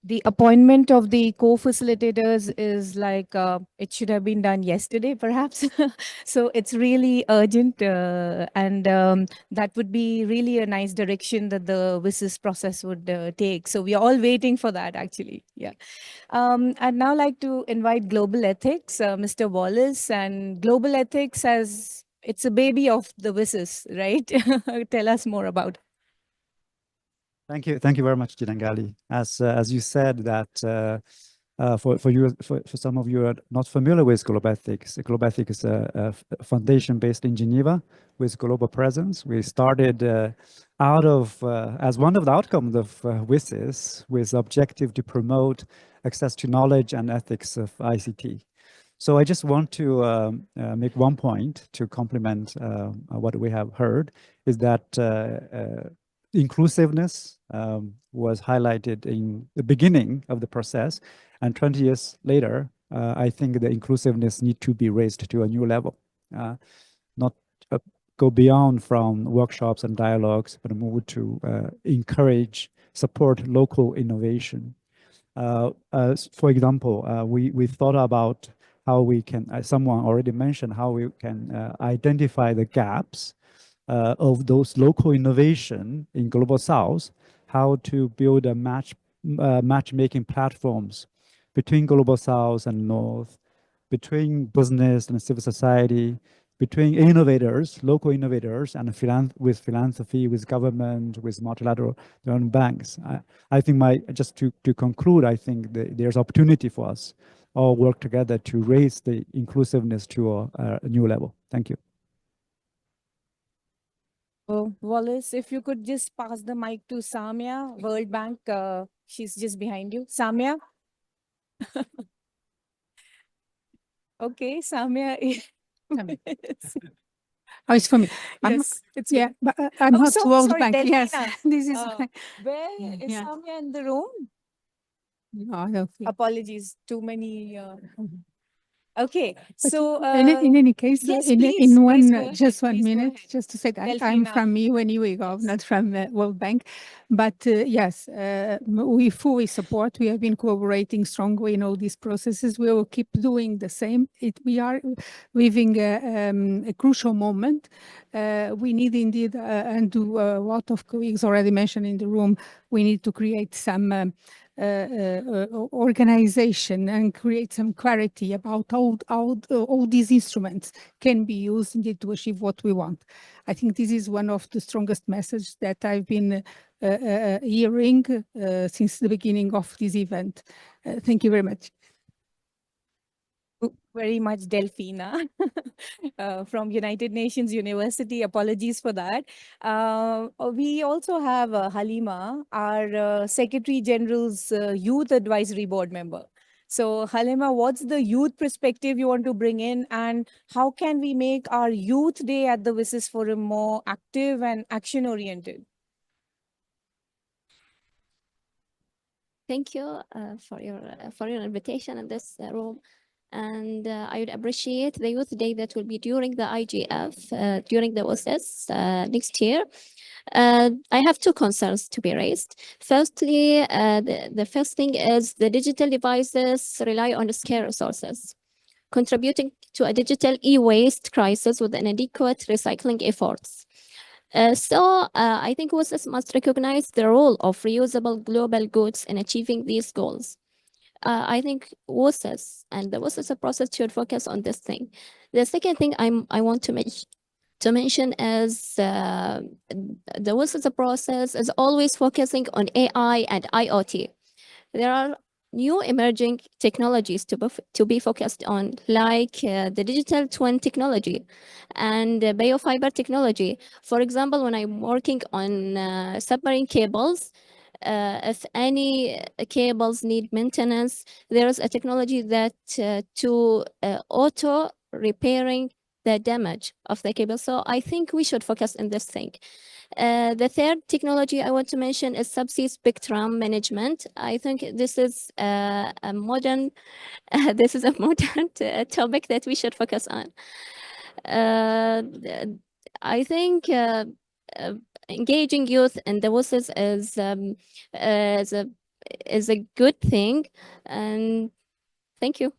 The appointment of the co-facilitators is like, it should have been done yesterday, perhaps. So it's really urgent. And that would be really a nice direction that the WSIS process would take. So we are all waiting for that, actually. Yeah. I'd now like to invite Global Ethics, Mr. Wallace. And Global Ethics it's a baby of the WSIS, right? Tell us more about it. Thank you very much, Gitanjali. As you said that for some of you who are not familiar with Global Ethics is a foundation based in Geneva with global presence. We started out of as one of the outcomes of WSIS with objective to promote access to knowledge and ethics of ICT. So I just want to make one point to complement what we have heard, is that inclusiveness was highlighted in the beginning of the process, and 20 years later, I think the inclusiveness need to be raised to a new level, not go beyond from workshops and dialogues, but move to encourage, support local innovation. For example, we thought about how we can, someone already mentioned how we can identify the gaps of those local innovation in Global South, how to build a matchmaking platforms between Global South and North, between business and civil society, between innovators, local innovators, and with philanthropy, with government, with multilateral banks. I think just to conclude, I think there's opportunity for us all work together to raise the inclusiveness to a new level. Thank you. Wallace, if you could just pass the mic to Samia, World Bank. She's just behind you. Samia? Okay, Samia. Oh, it's for me. Yes, it's yeah, good. but I'm not so World sorry, Bank. Yes, Delphina. this is Where is yeah. Samia in the room? No, I don't think. Apologies, too many. Okay, But so in any case, yes, in please go one ahead. just 1 Please go minute, ahead. just to say that I'm Delphina. from UNIWIGOV, not from World Bank, but yes, we fully support. We have been cooperating strongly in all these processes. We will keep doing the same. We are living a crucial moment. We need indeed, and a lot of colleagues already mentioned in the room, we need to create some organization and create some clarity about how all these instruments can be used indeed to achieve what we want. I think this is one of the strongest messages that I've been hearing since the beginning of this event. Thank you very much. Very much, Delphina, from United Nations University. Apologies for that. We also have Halima, our Secretary General's Youth Advisory Board member. So Halima, what's the youth perspective you want to bring in, and how can we make our Youth Day at the WSIS Forum more active and action-oriented? Thank you for your invitation in this room. And I would appreciate the Youth Day that will be during the IGF, during the WSIS next year. I have two concerns to be raised. Firstly, the first thing is the digital devices rely on scarce resources, contributing to a digital e-waste crisis with inadequate recycling efforts. I think WSIS must recognize the role of reusable global goods in achieving these goals. I think WSIS and the WSIS process should focus on this thing. The second thing I want to mention is the WSIS process is always focusing on AI and IoT. There are new emerging technologies to be focused on, like the digital twin technology and biofiber technology. For example, when I'm working on submarine cables, if any cables need maintenance, there is a technology that to auto repairing the damage of the cable. So I think we should focus on this thing. The third technology I want to mention is subsea spectrum management. I think this is a modern topic that we should focus on. I think engaging youth in the WSIS is a good thing, and thank you.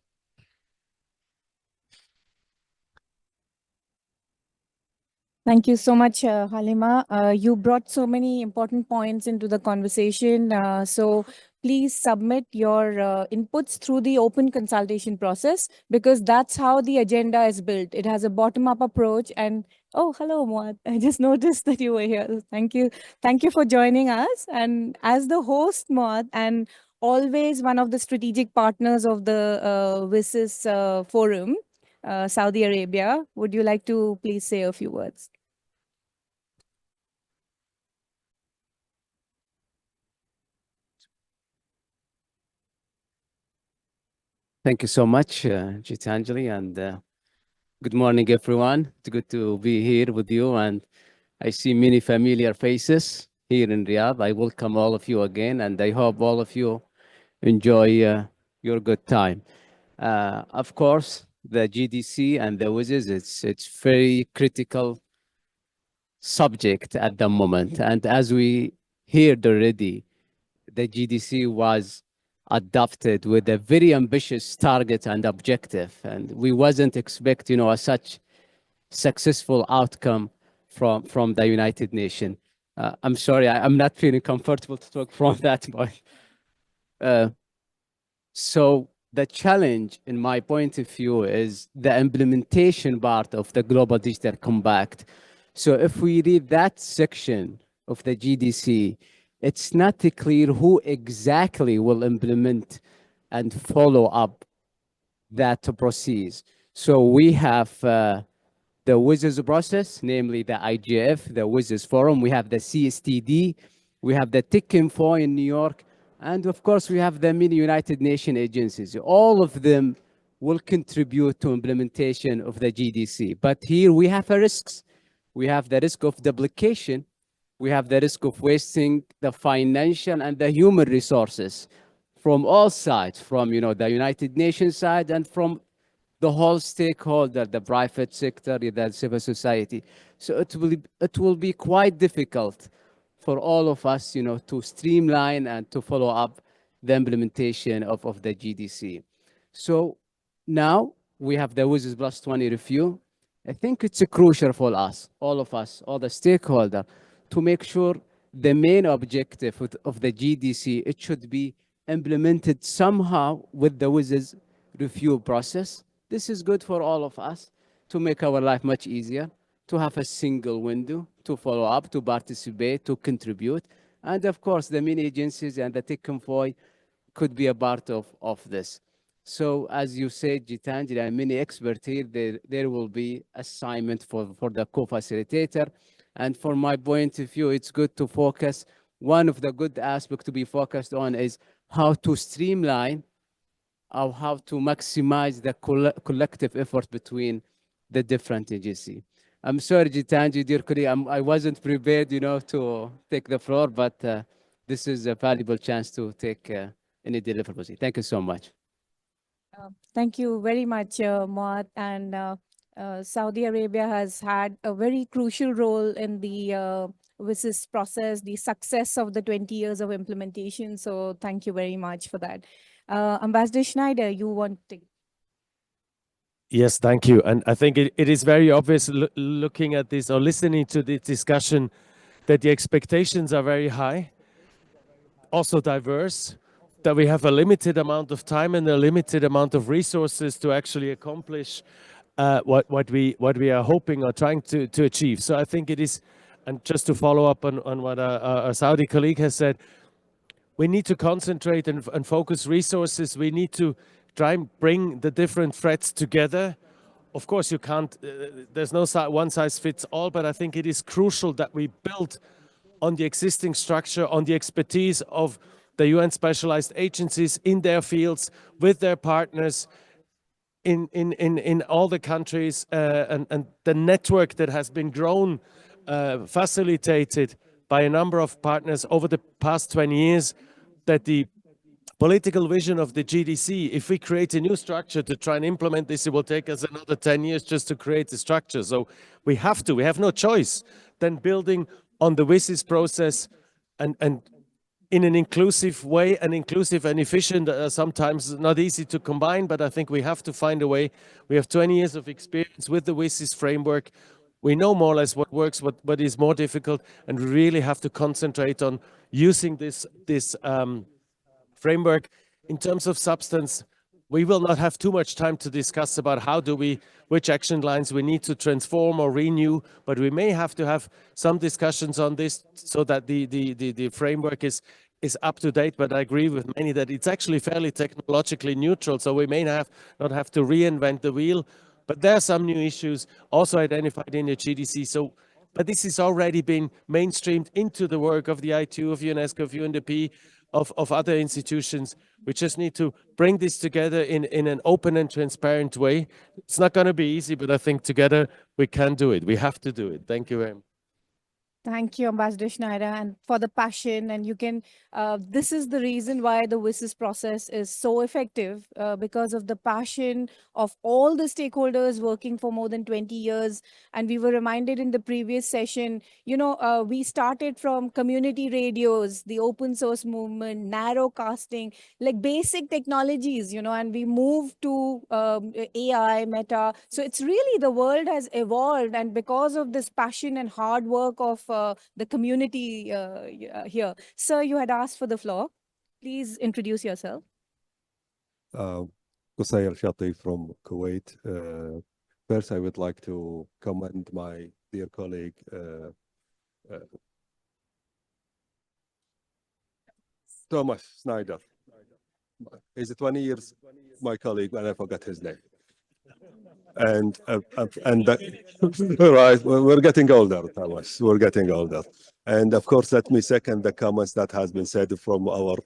Thank you so much, Halima. You brought so many important points into the conversation. So please submit your inputs through the open consultation process, because that's how the agenda is built. It has a bottom-up approach. And oh, hello, Muad. I just noticed that you were here. Thank you. Thank you for joining us. And as the host, Muad, and always one of the strategic partners of the WSIS forum, Saudi Arabia, would you like to please say a few words? Thank you so much, Gitanjali, and good morning, everyone. It's good to be here with you, and I see many familiar faces here in Riyadh. I welcome all of you again, and I hope all of you enjoy your good time. Of course, the GDC and the WSIS, it's very critical subject at the moment. And as we heard already, the GDC was adopted with a very ambitious target and objective. And we wasn't expect, a such successful outcome from the United Nations. I'm sorry, I'm not feeling comfortable to talk from that point. So the challenge, in my point of view, is the implementation part of the Global Digital Compact. So if we read that section of the GDC, it's not clear who exactly will implement and follow up that process. So we have the WSIS process, namely the IGF, the WSIS Forum. We have the CSTD, we have the Tech Info in New York, and of course, we have the many United Nations agencies. All of them will contribute to implementation of the GDC. But here we have risks. We have the risk of duplication. We have the risk of wasting the financial and the human resources from all sides, from the United Nations side and from the whole stakeholder, the private sector, the civil society. So it will be quite difficult for all of us, to streamline and to follow up the implementation of the GDC. So now we have the WSIS Plus 20 review. I think it's crucial for us, all the stakeholders, to make sure the main objective of the GDC, it should be implemented somehow with the WSIS review process. This is good for all of us to make our life much easier, to have a single window, to follow up, to participate, to contribute. And of course, the many agencies and the tech convoy could be a part of this. So as you said, Gitanjali, and many experts here, there will be assignment for the co-facilitator. And from my point of view, it's good to focus. One of the good aspects to be focused on is how to streamline or how to maximize the collective effort between the different agencies. I'm sorry, Gitanjali, dear colleague, I wasn't prepared, to take the floor, but this is a valuable chance to take any deliverable. Thank you so much. Thank you very much, Muad. And Saudi Arabia has had a very crucial role in the WSIS process, the success of the 20 years of implementation. So thank you very much for that. Ambassador Schneider, you want to? Yes, thank you. And I think it is very obvious looking at this or listening to this discussion that the expectations are very high, also diverse, that we have a limited amount of time and a limited amount of resources to actually accomplish what we are hoping or trying to achieve. So I think it is, and just to follow up on what our Saudi colleague has said, we need to concentrate and focus resources. We need to try and bring the different threats together. Of course, you can't, there's no one size fits all, but I think it is crucial that we build on the existing structure, on the expertise of the UN specialized agencies in their fields, with their partners in all the countries, and the network that has been grown, facilitated by a number of partners over the past 20 years, that the political vision of the GDC, if we create a new structure to try and implement this, it will take us another 10 years just to create the structure. So we have no choice than building on the WSIS process and in an inclusive way, and inclusive and efficient, sometimes not easy to combine, but I think we have to find a way. We have 20 years of experience with the WSIS framework. We know more or less what works, what is more difficult, and we really have to concentrate on using this framework. In terms of substance, we will not have too much time to discuss about which action lines we need to transform or renew, but we may have to have some discussions on this so that the framework is up to date. But I agree with many that it's actually fairly technologically neutral, so we may not have to reinvent the wheel. But there are some new issues also identified in the GDC. But this has already been mainstreamed into the work of the ITU, of UNESCO, of UNDP, of other institutions. We just need to bring this together in an open and transparent way. It's not going to be easy, but I think together we can do it. We have to do it. Thank you very much. Thank you, Ambassador Schneider, and for the passion. And you can, this is the reason why the WSIS process is so effective, because of the passion of all the stakeholders working for more than 20 years. And we were reminded in the previous session, we started from community radios, the open source movement, narrow casting, like basic technologies, and we moved to AI, Meta. So it's really the world has evolved. And because of this passion and hard work of the community here. Sir, you had asked for the floor. Please introduce yourself. Qusayr Shati from Kuwait. First, I would like to commend my dear colleague, Thomas Snyder. He's 20 years my colleague, and I forgot his name. And right, we're getting older, Thomas. We're getting older. And of course, let me second the comments that has been said from our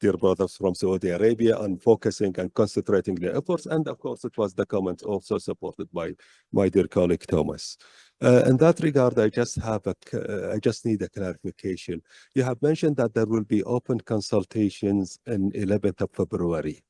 dear brothers from Saudi Arabia on focusing and concentrating the efforts. And of course, it was the comment also supported by my dear colleague Thomas. In that regard, I just need a clarification. You have mentioned that there will be open consultations in 11th of February.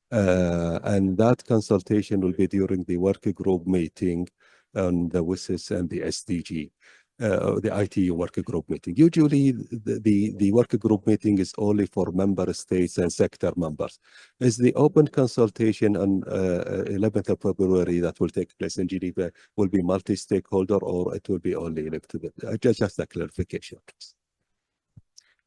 And that consultation will be during the work group meeting on the WSIS and the SDG, the ITU work group meeting. Usually, the work group meeting is only for member states and sector members. Is the open consultation on 11th of February that will take place in Geneva will be multi-stakeholder, or it will be only elected? Just a clarification, please.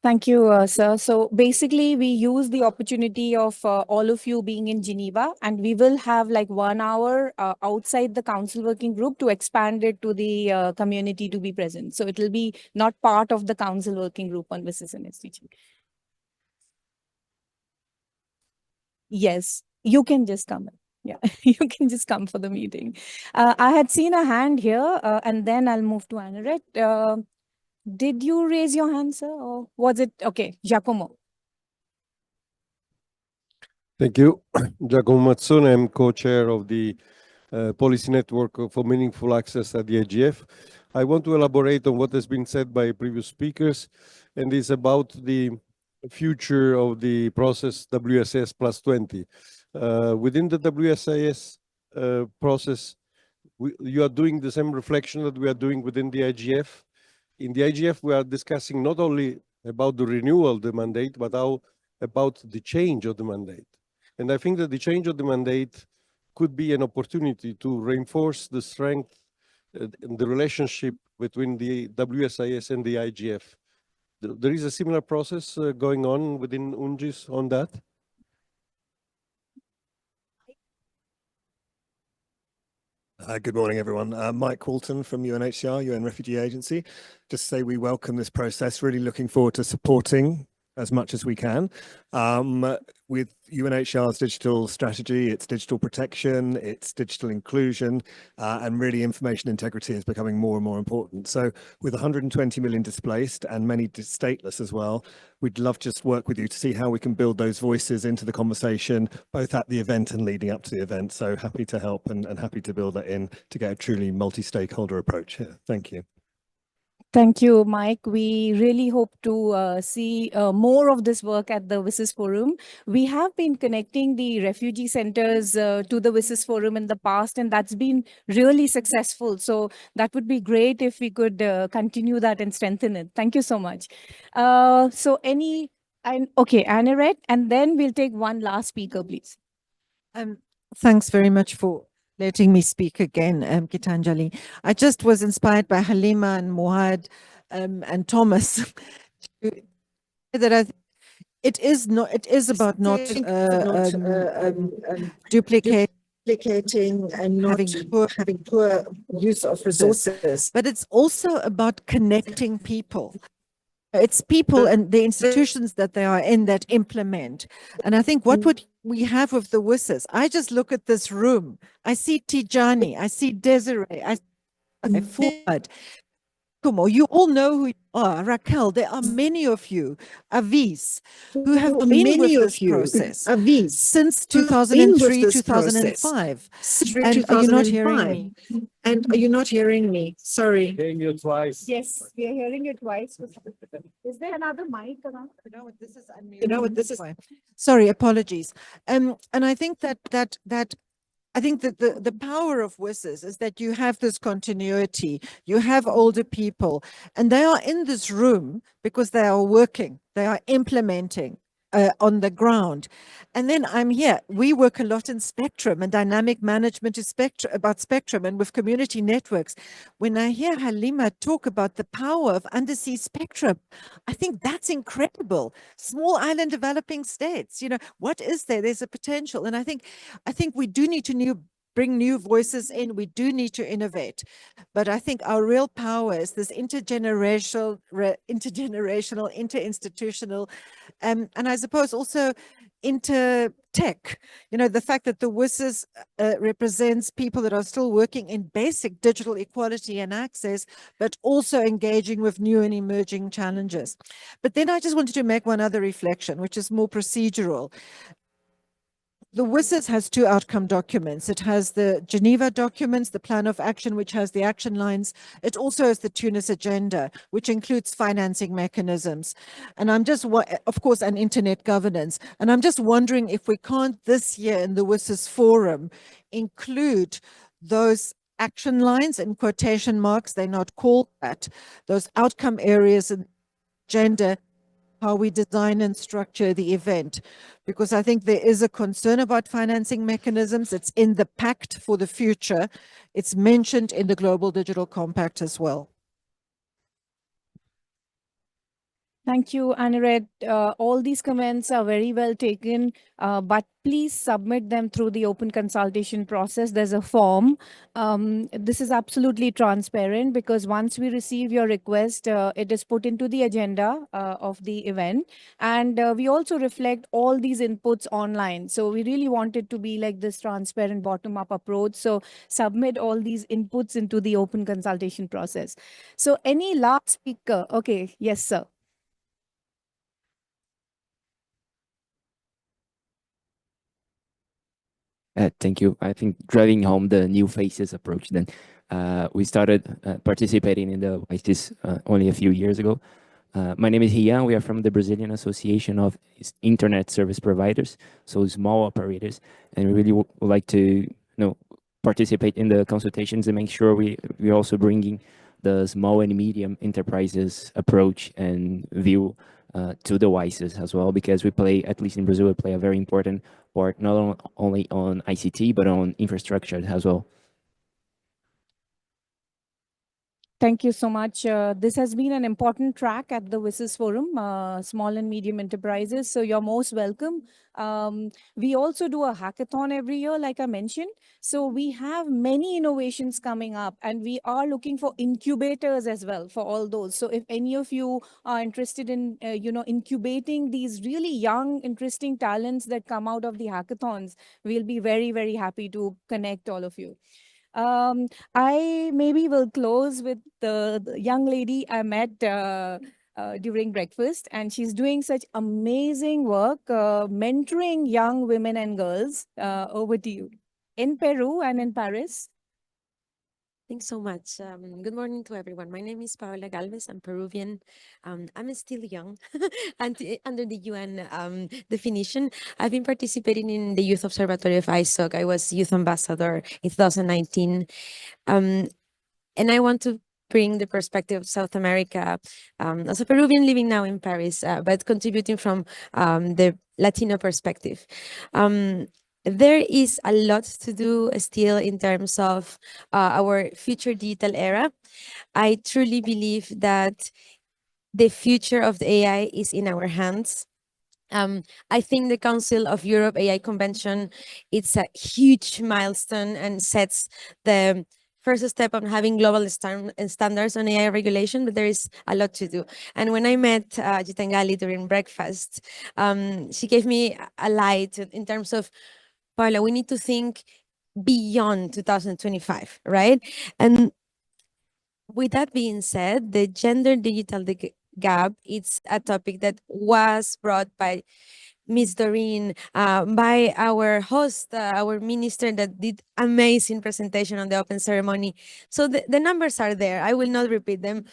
Thank you, sir. So basically, we use the opportunity of all of you being in Geneva, and we will have like 1 hour outside the council working group to expand it to the community to be present. So it will be not part of the council working group on WSIS and SDG. Yes, you can just come in. Yeah, you can just come for the meeting. I had seen a hand here, and then I'll move to Anneret. Did you raise your hand, sir, or was it? Okay, Giacomo. Thank you. Giacomo Mazzone, I'm co-chair of the Policy Network for Meaningful Access at the IGF. I want to elaborate on what has been said by previous speakers, and it's about the future of the process WSIS plus 20. Within the WSIS process, you are doing the same reflection that we are doing within the IGF. In the IGF, we are discussing not only about the renewal of the mandate, but about the change of the mandate. And I think that the change of the mandate could be an opportunity to reinforce the strength and the relationship between the WSIS and the IGF. There is a similar process going on within UNGIS on that. Good morning, everyone. Mike Walton from UNHCR, UN Refugee Agency. Just say we welcome this process, really looking forward to supporting as much as we can. With UNHCR's digital strategy, its digital protection, its digital inclusion, and really information integrity is becoming more and more important. So with 120 million displaced and many stateless as well, we'd love to just work with you to see how we can build those voices into the conversation, both at the event and leading up to the event. So happy to help and happy to build that in to get a truly multi-stakeholder approach here. Thank you. Thank you, Mike. We really hope to see more of this work at the WSIS Forum. We have been connecting the refugee centers to the WSIS Forum in the past, and that's been really successful. So that would be great if we could continue that and strengthen it. Thank you so much. Okay, Anneret, and then we'll take one last speaker, please. Thanks very much for letting me speak again, Gitanjali. I just was inspired by Halima and Muad and Thomas. That it is about not duplicating and not having poor use of resources, but it's also about connecting people. It's people and the institutions that they are in that implement. And I think what would we have with the WSIS? I just look at this room. I see Tijani, I see Desiree, I see Fuad. Kumo, you all know who you are. Raquel, there are many of you, Avis, who have been with this process since 2003, 2005. And are you not hearing me? And are you not hearing me? Sorry. Hearing you twice. Yes, we are hearing it twice. Is there another mic around? You know what, this is unmuted. You know what, this is fine. Sorry, apologies. And I think that the power of WSIS is that you have this continuity. You have older people, and they are in this room because they are working, they are implementing on the ground. And then I'm here. We work a lot in spectrum and dynamic management of spectrum, about spectrum and with community networks. When I hear Halima talk about the power of undersea spectrum, I think that's incredible. Small island developing states, you know, what is there? There's a potential. And I think we do need to bring new voices in. We do need to innovate. But I think our real power is this intergenerational, interinstitutional, and I suppose also inter-tech. You know, the fact that the WSIS represents people that are still working in basic digital equality and access, but also engaging with new and emerging challenges. But then I just wanted to make one other reflection, which is more procedural. The WSIS has two outcome documents. It has the Geneva documents, the plan of action, which has the action lines. It also has the Tunis agenda, which includes financing mechanisms. And I'm just, of course, and internet governance. And I'm just wondering if we can't this year in the WSIS forum include those action lines in quotation marks, they're not called that, those outcome areas and agenda, how we design and structure the event, because I think there is a concern about financing mechanisms. It's in the Pact for the Future. It's mentioned in the Global Digital Compact as well. Thank you, Anired. All these comments are very well taken, but please submit them through the open consultation process. There's a form. This is absolutely transparent because once we receive your request, it is put into the agenda of the event. And we also reflect all these inputs online. So we really want it to be like this transparent bottom-up approach. So submit all these inputs into the open consultation process. So any last speaker? Okay, yes, sir. Thank you. I think driving home the new faces approach, then we started participating in the WSIS only a few years ago. My name is Rian. We are from the Brazilian Association of Internet Service Providers, so small operators, and we really would like to participate in the consultations and make sure we're also bringing the small and medium enterprises approach and view to the WSIS as well, because we play, at least in Brazil, we play a very important part, not only on ICT, but on infrastructure as well. Thank you so much. This has been an important track at the WSIS Forum, small and medium enterprises. So you're most welcome. We also do a hackathon every year, like I mentioned. So we have many innovations coming up, and we are looking for incubators as well for all those. So if any of you are interested in, incubating these really young, interesting talents that come out of the hackathons, we'll be very, very happy to connect all of you. I maybe will close with the young lady I met during breakfast, and she's doing such amazing work mentoring young women and girls. Over to you. In Peru and in Paris. Thanks so much. Good morning to everyone. My name is Paola Galvez. I'm Peruvian. I'm still young and under the UN definition. I've been participating in the Youth Observatory of ISOC. I was Youth Ambassador in 2019. And I want to bring the perspective of South America as a Peruvian living now in Paris, but contributing from the Latino perspective. There is a lot to do still in terms of our future digital era. I truly believe that the future of the AI is in our hands. I think the Council of Europe AI Convention, it's a huge milestone and sets the first step on having global standards on AI regulation, but there is a lot to do. And when I met Gitangali during breakfast, she gave me a light in terms of, Paula, we need to think beyond 2025, right? And with that being said, the gender digital gap, it's a topic that was brought by Miss Doreen, by our host, our minister that did amazing presentation on the open ceremony. So the numbers are there. I will not repeat them,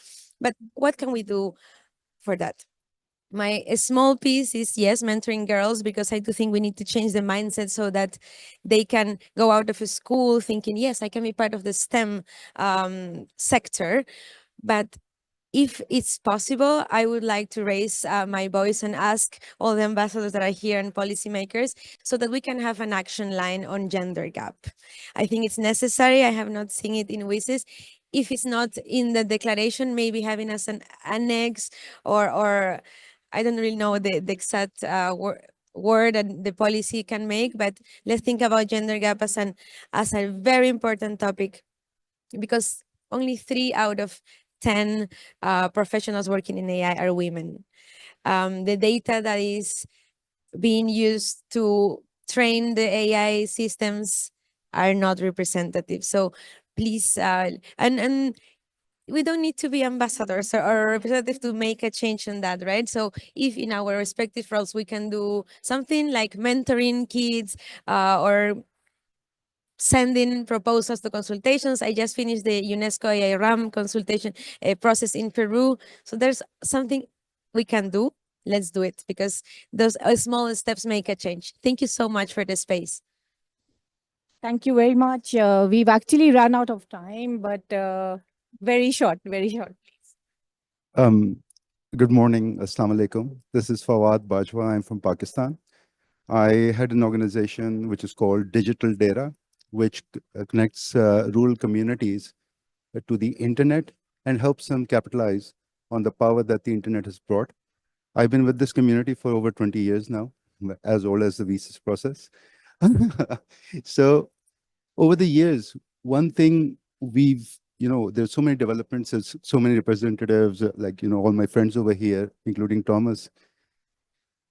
but what can we do for that? My small piece is, yes, mentoring girls, because I do think we need to change the mindset so that they can go out of school thinking, yes, I can be part of the STEM sector. But if it's possible, I would like to raise my voice and ask all the ambassadors that are here and policymakers so that we can have an action line on gender gap. I think it's necessary. I have not seen it in WSIS. If it's not in the declaration, maybe having as an annex, or I don't really know the exact word that the policy can make, but let's think about gender gap as a very important topic, because only 3 out of 10 professionals working in AI are women. The data that is being used to train the AI systems are not representative. So please, and we don't need to be ambassadors or representatives to make a change in that, right? So if in our respective roles we can do something like mentoring kids, or sending proposals to consultations. I just finished the UNESCO AI RAM consultation process in Peru. So there's something we can do. Let's do it, because those small steps make a change. Thank you so much for the space. Thank you very much. We've actually run out of time, but very short, please. Good morning. Assalamu alaikum. This is Fawad Bajwa. I'm from Pakistan. I had an organization which is called Digital Data, which connects rural communities to the internet and helps them capitalize on the power that the internet has brought. I've been with this community for over 20 years now, as old as the WSIS process. So over the years, one thing there's so many developments, there's so many representatives, like, all my friends over here, including Thomas.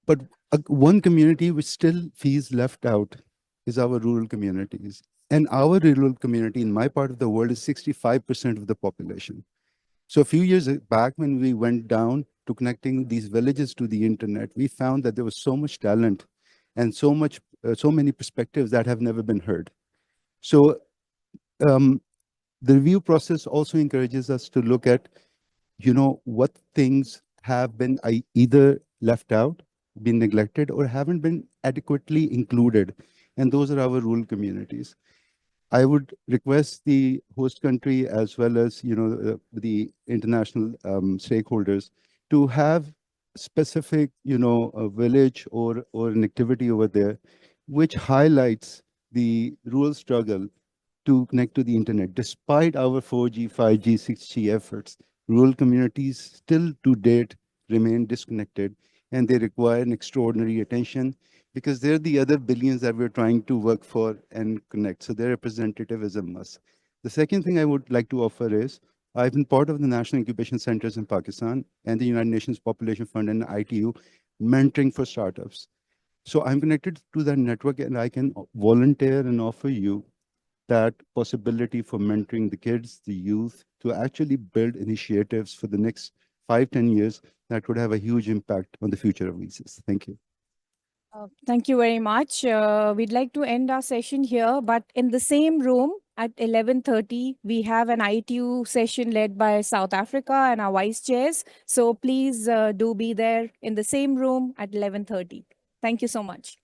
But one community which still feels left out is our rural communities. And our rural community in my part of the world is 65% of the population. So a few years back, when we went down to connecting these villages to the internet, we found that there was so much talent and so many perspectives that have never been heard. So the review process also encourages us to look at, what things have been either left out, been neglected, or haven't been adequately included. And those are our rural communities. I would request the host country as well as, the international stakeholders to have specific, a village or an activity over there, which highlights the rural struggle to connect to the internet. Despite our 4G, 5G, 6G efforts, rural communities still to date remain disconnected, and they require an extraordinary attention because they're the other billions that we're trying to work for and connect. So their representative is a must. The second thing I would like to offer is, I've been part of the National Incubation Centers in Pakistan and the United Nations Population Fund and ITU mentoring for startups. So I'm connected to that network, and I can volunteer and offer you that possibility for mentoring the kids, the youth, to actually build initiatives for the next 5-10 years that could have a huge impact on the future of WSIS. Thank you. Thank you very much. We'd like to end our session here, but in the same room at 11:30, we have an ITU session led by South Africa and our vice chairs. So please do be there in the same room at 11:30. Thank you so much.